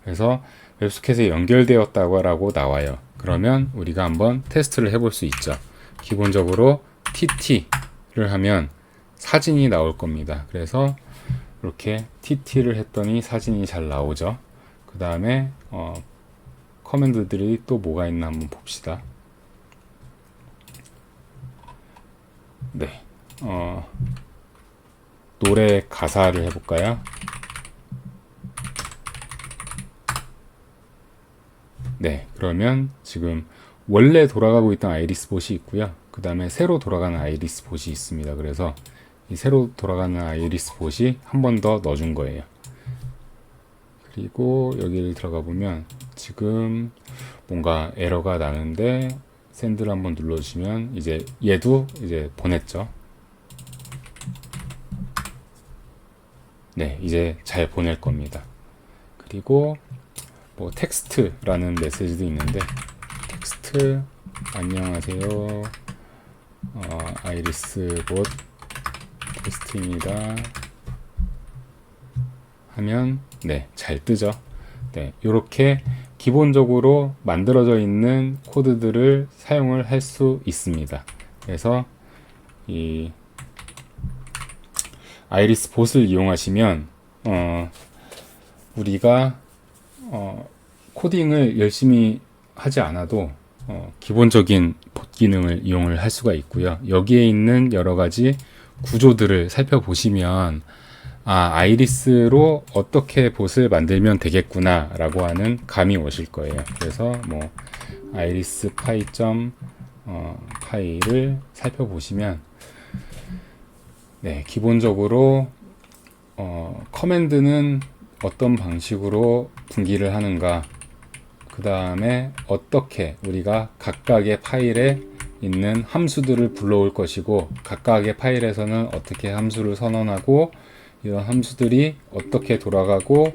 그래서 웹소켓에 연결되었다고 나와요. 그러면 우리가 한번 테스트를 해볼 수 있죠. 기본적으로 tt를 하면 사진이 나올 겁니다. 그래서 이렇게 tt를 했더니 사진이 잘 나오죠. 그 다음에 커맨드들이 또 뭐가 있나 한번 봅시다. 네, 노래 가사를 해볼까요? 네, 그러면 지금 원래 돌아가고 있던 아이리스 봇이 있고요. 그 다음에 새로 돌아가는 아이리스 봇이 있습니다. 그래서 이 새로 돌아가는 아이리스 봇이 한 번 더 넣어준 거예요. 그리고 여기를 들어가 보면 지금 뭔가 에러가 나는데 샌드를 한번 눌러주시면 이제 얘도 이제 보냈죠. 네, 이제 잘 보낼 겁니다. 그리고 뭐 텍스트라는 메시지도 있는데 텍스트 안녕하세요. 아이리스 봇 테스트입니다. 하면 네, 잘 뜨죠. 네, 이렇게 기본적으로 만들어져 있는 코드들을 사용을 할 수 있습니다. 그래서 이 아이리스 봇을 이용하시면 우리가 코딩을 열심히 하지 않아도 기본적인 봇 기능을 이용을 할 수가 있고요. 여기에 있는 여러 가지 구조들을 살펴보시면 아이리스로 어떻게 봇을 만들면 되겠구나 라고 하는 감이 오실 거예요. 그래서 뭐 아이리스 파이를 살펴보시면 네, 기본적으로 커맨드는 어떤 방식으로 분기를 하는가, 그 다음에 어떻게 우리가 각각의 파일에 있는 함수들을 불러올 것이고 각각의 파일에서는 어떻게 함수를 선언하고 이런 함수들이 어떻게 돌아가고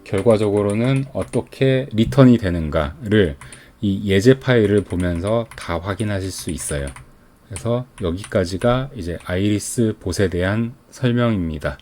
결과적으로는 어떻게 리턴이 되는가를 이 예제 파일을 보면서 다 확인하실 수 있어요. 그래서 여기까지가 이제 아이리스 봇에 대한 설명입니다.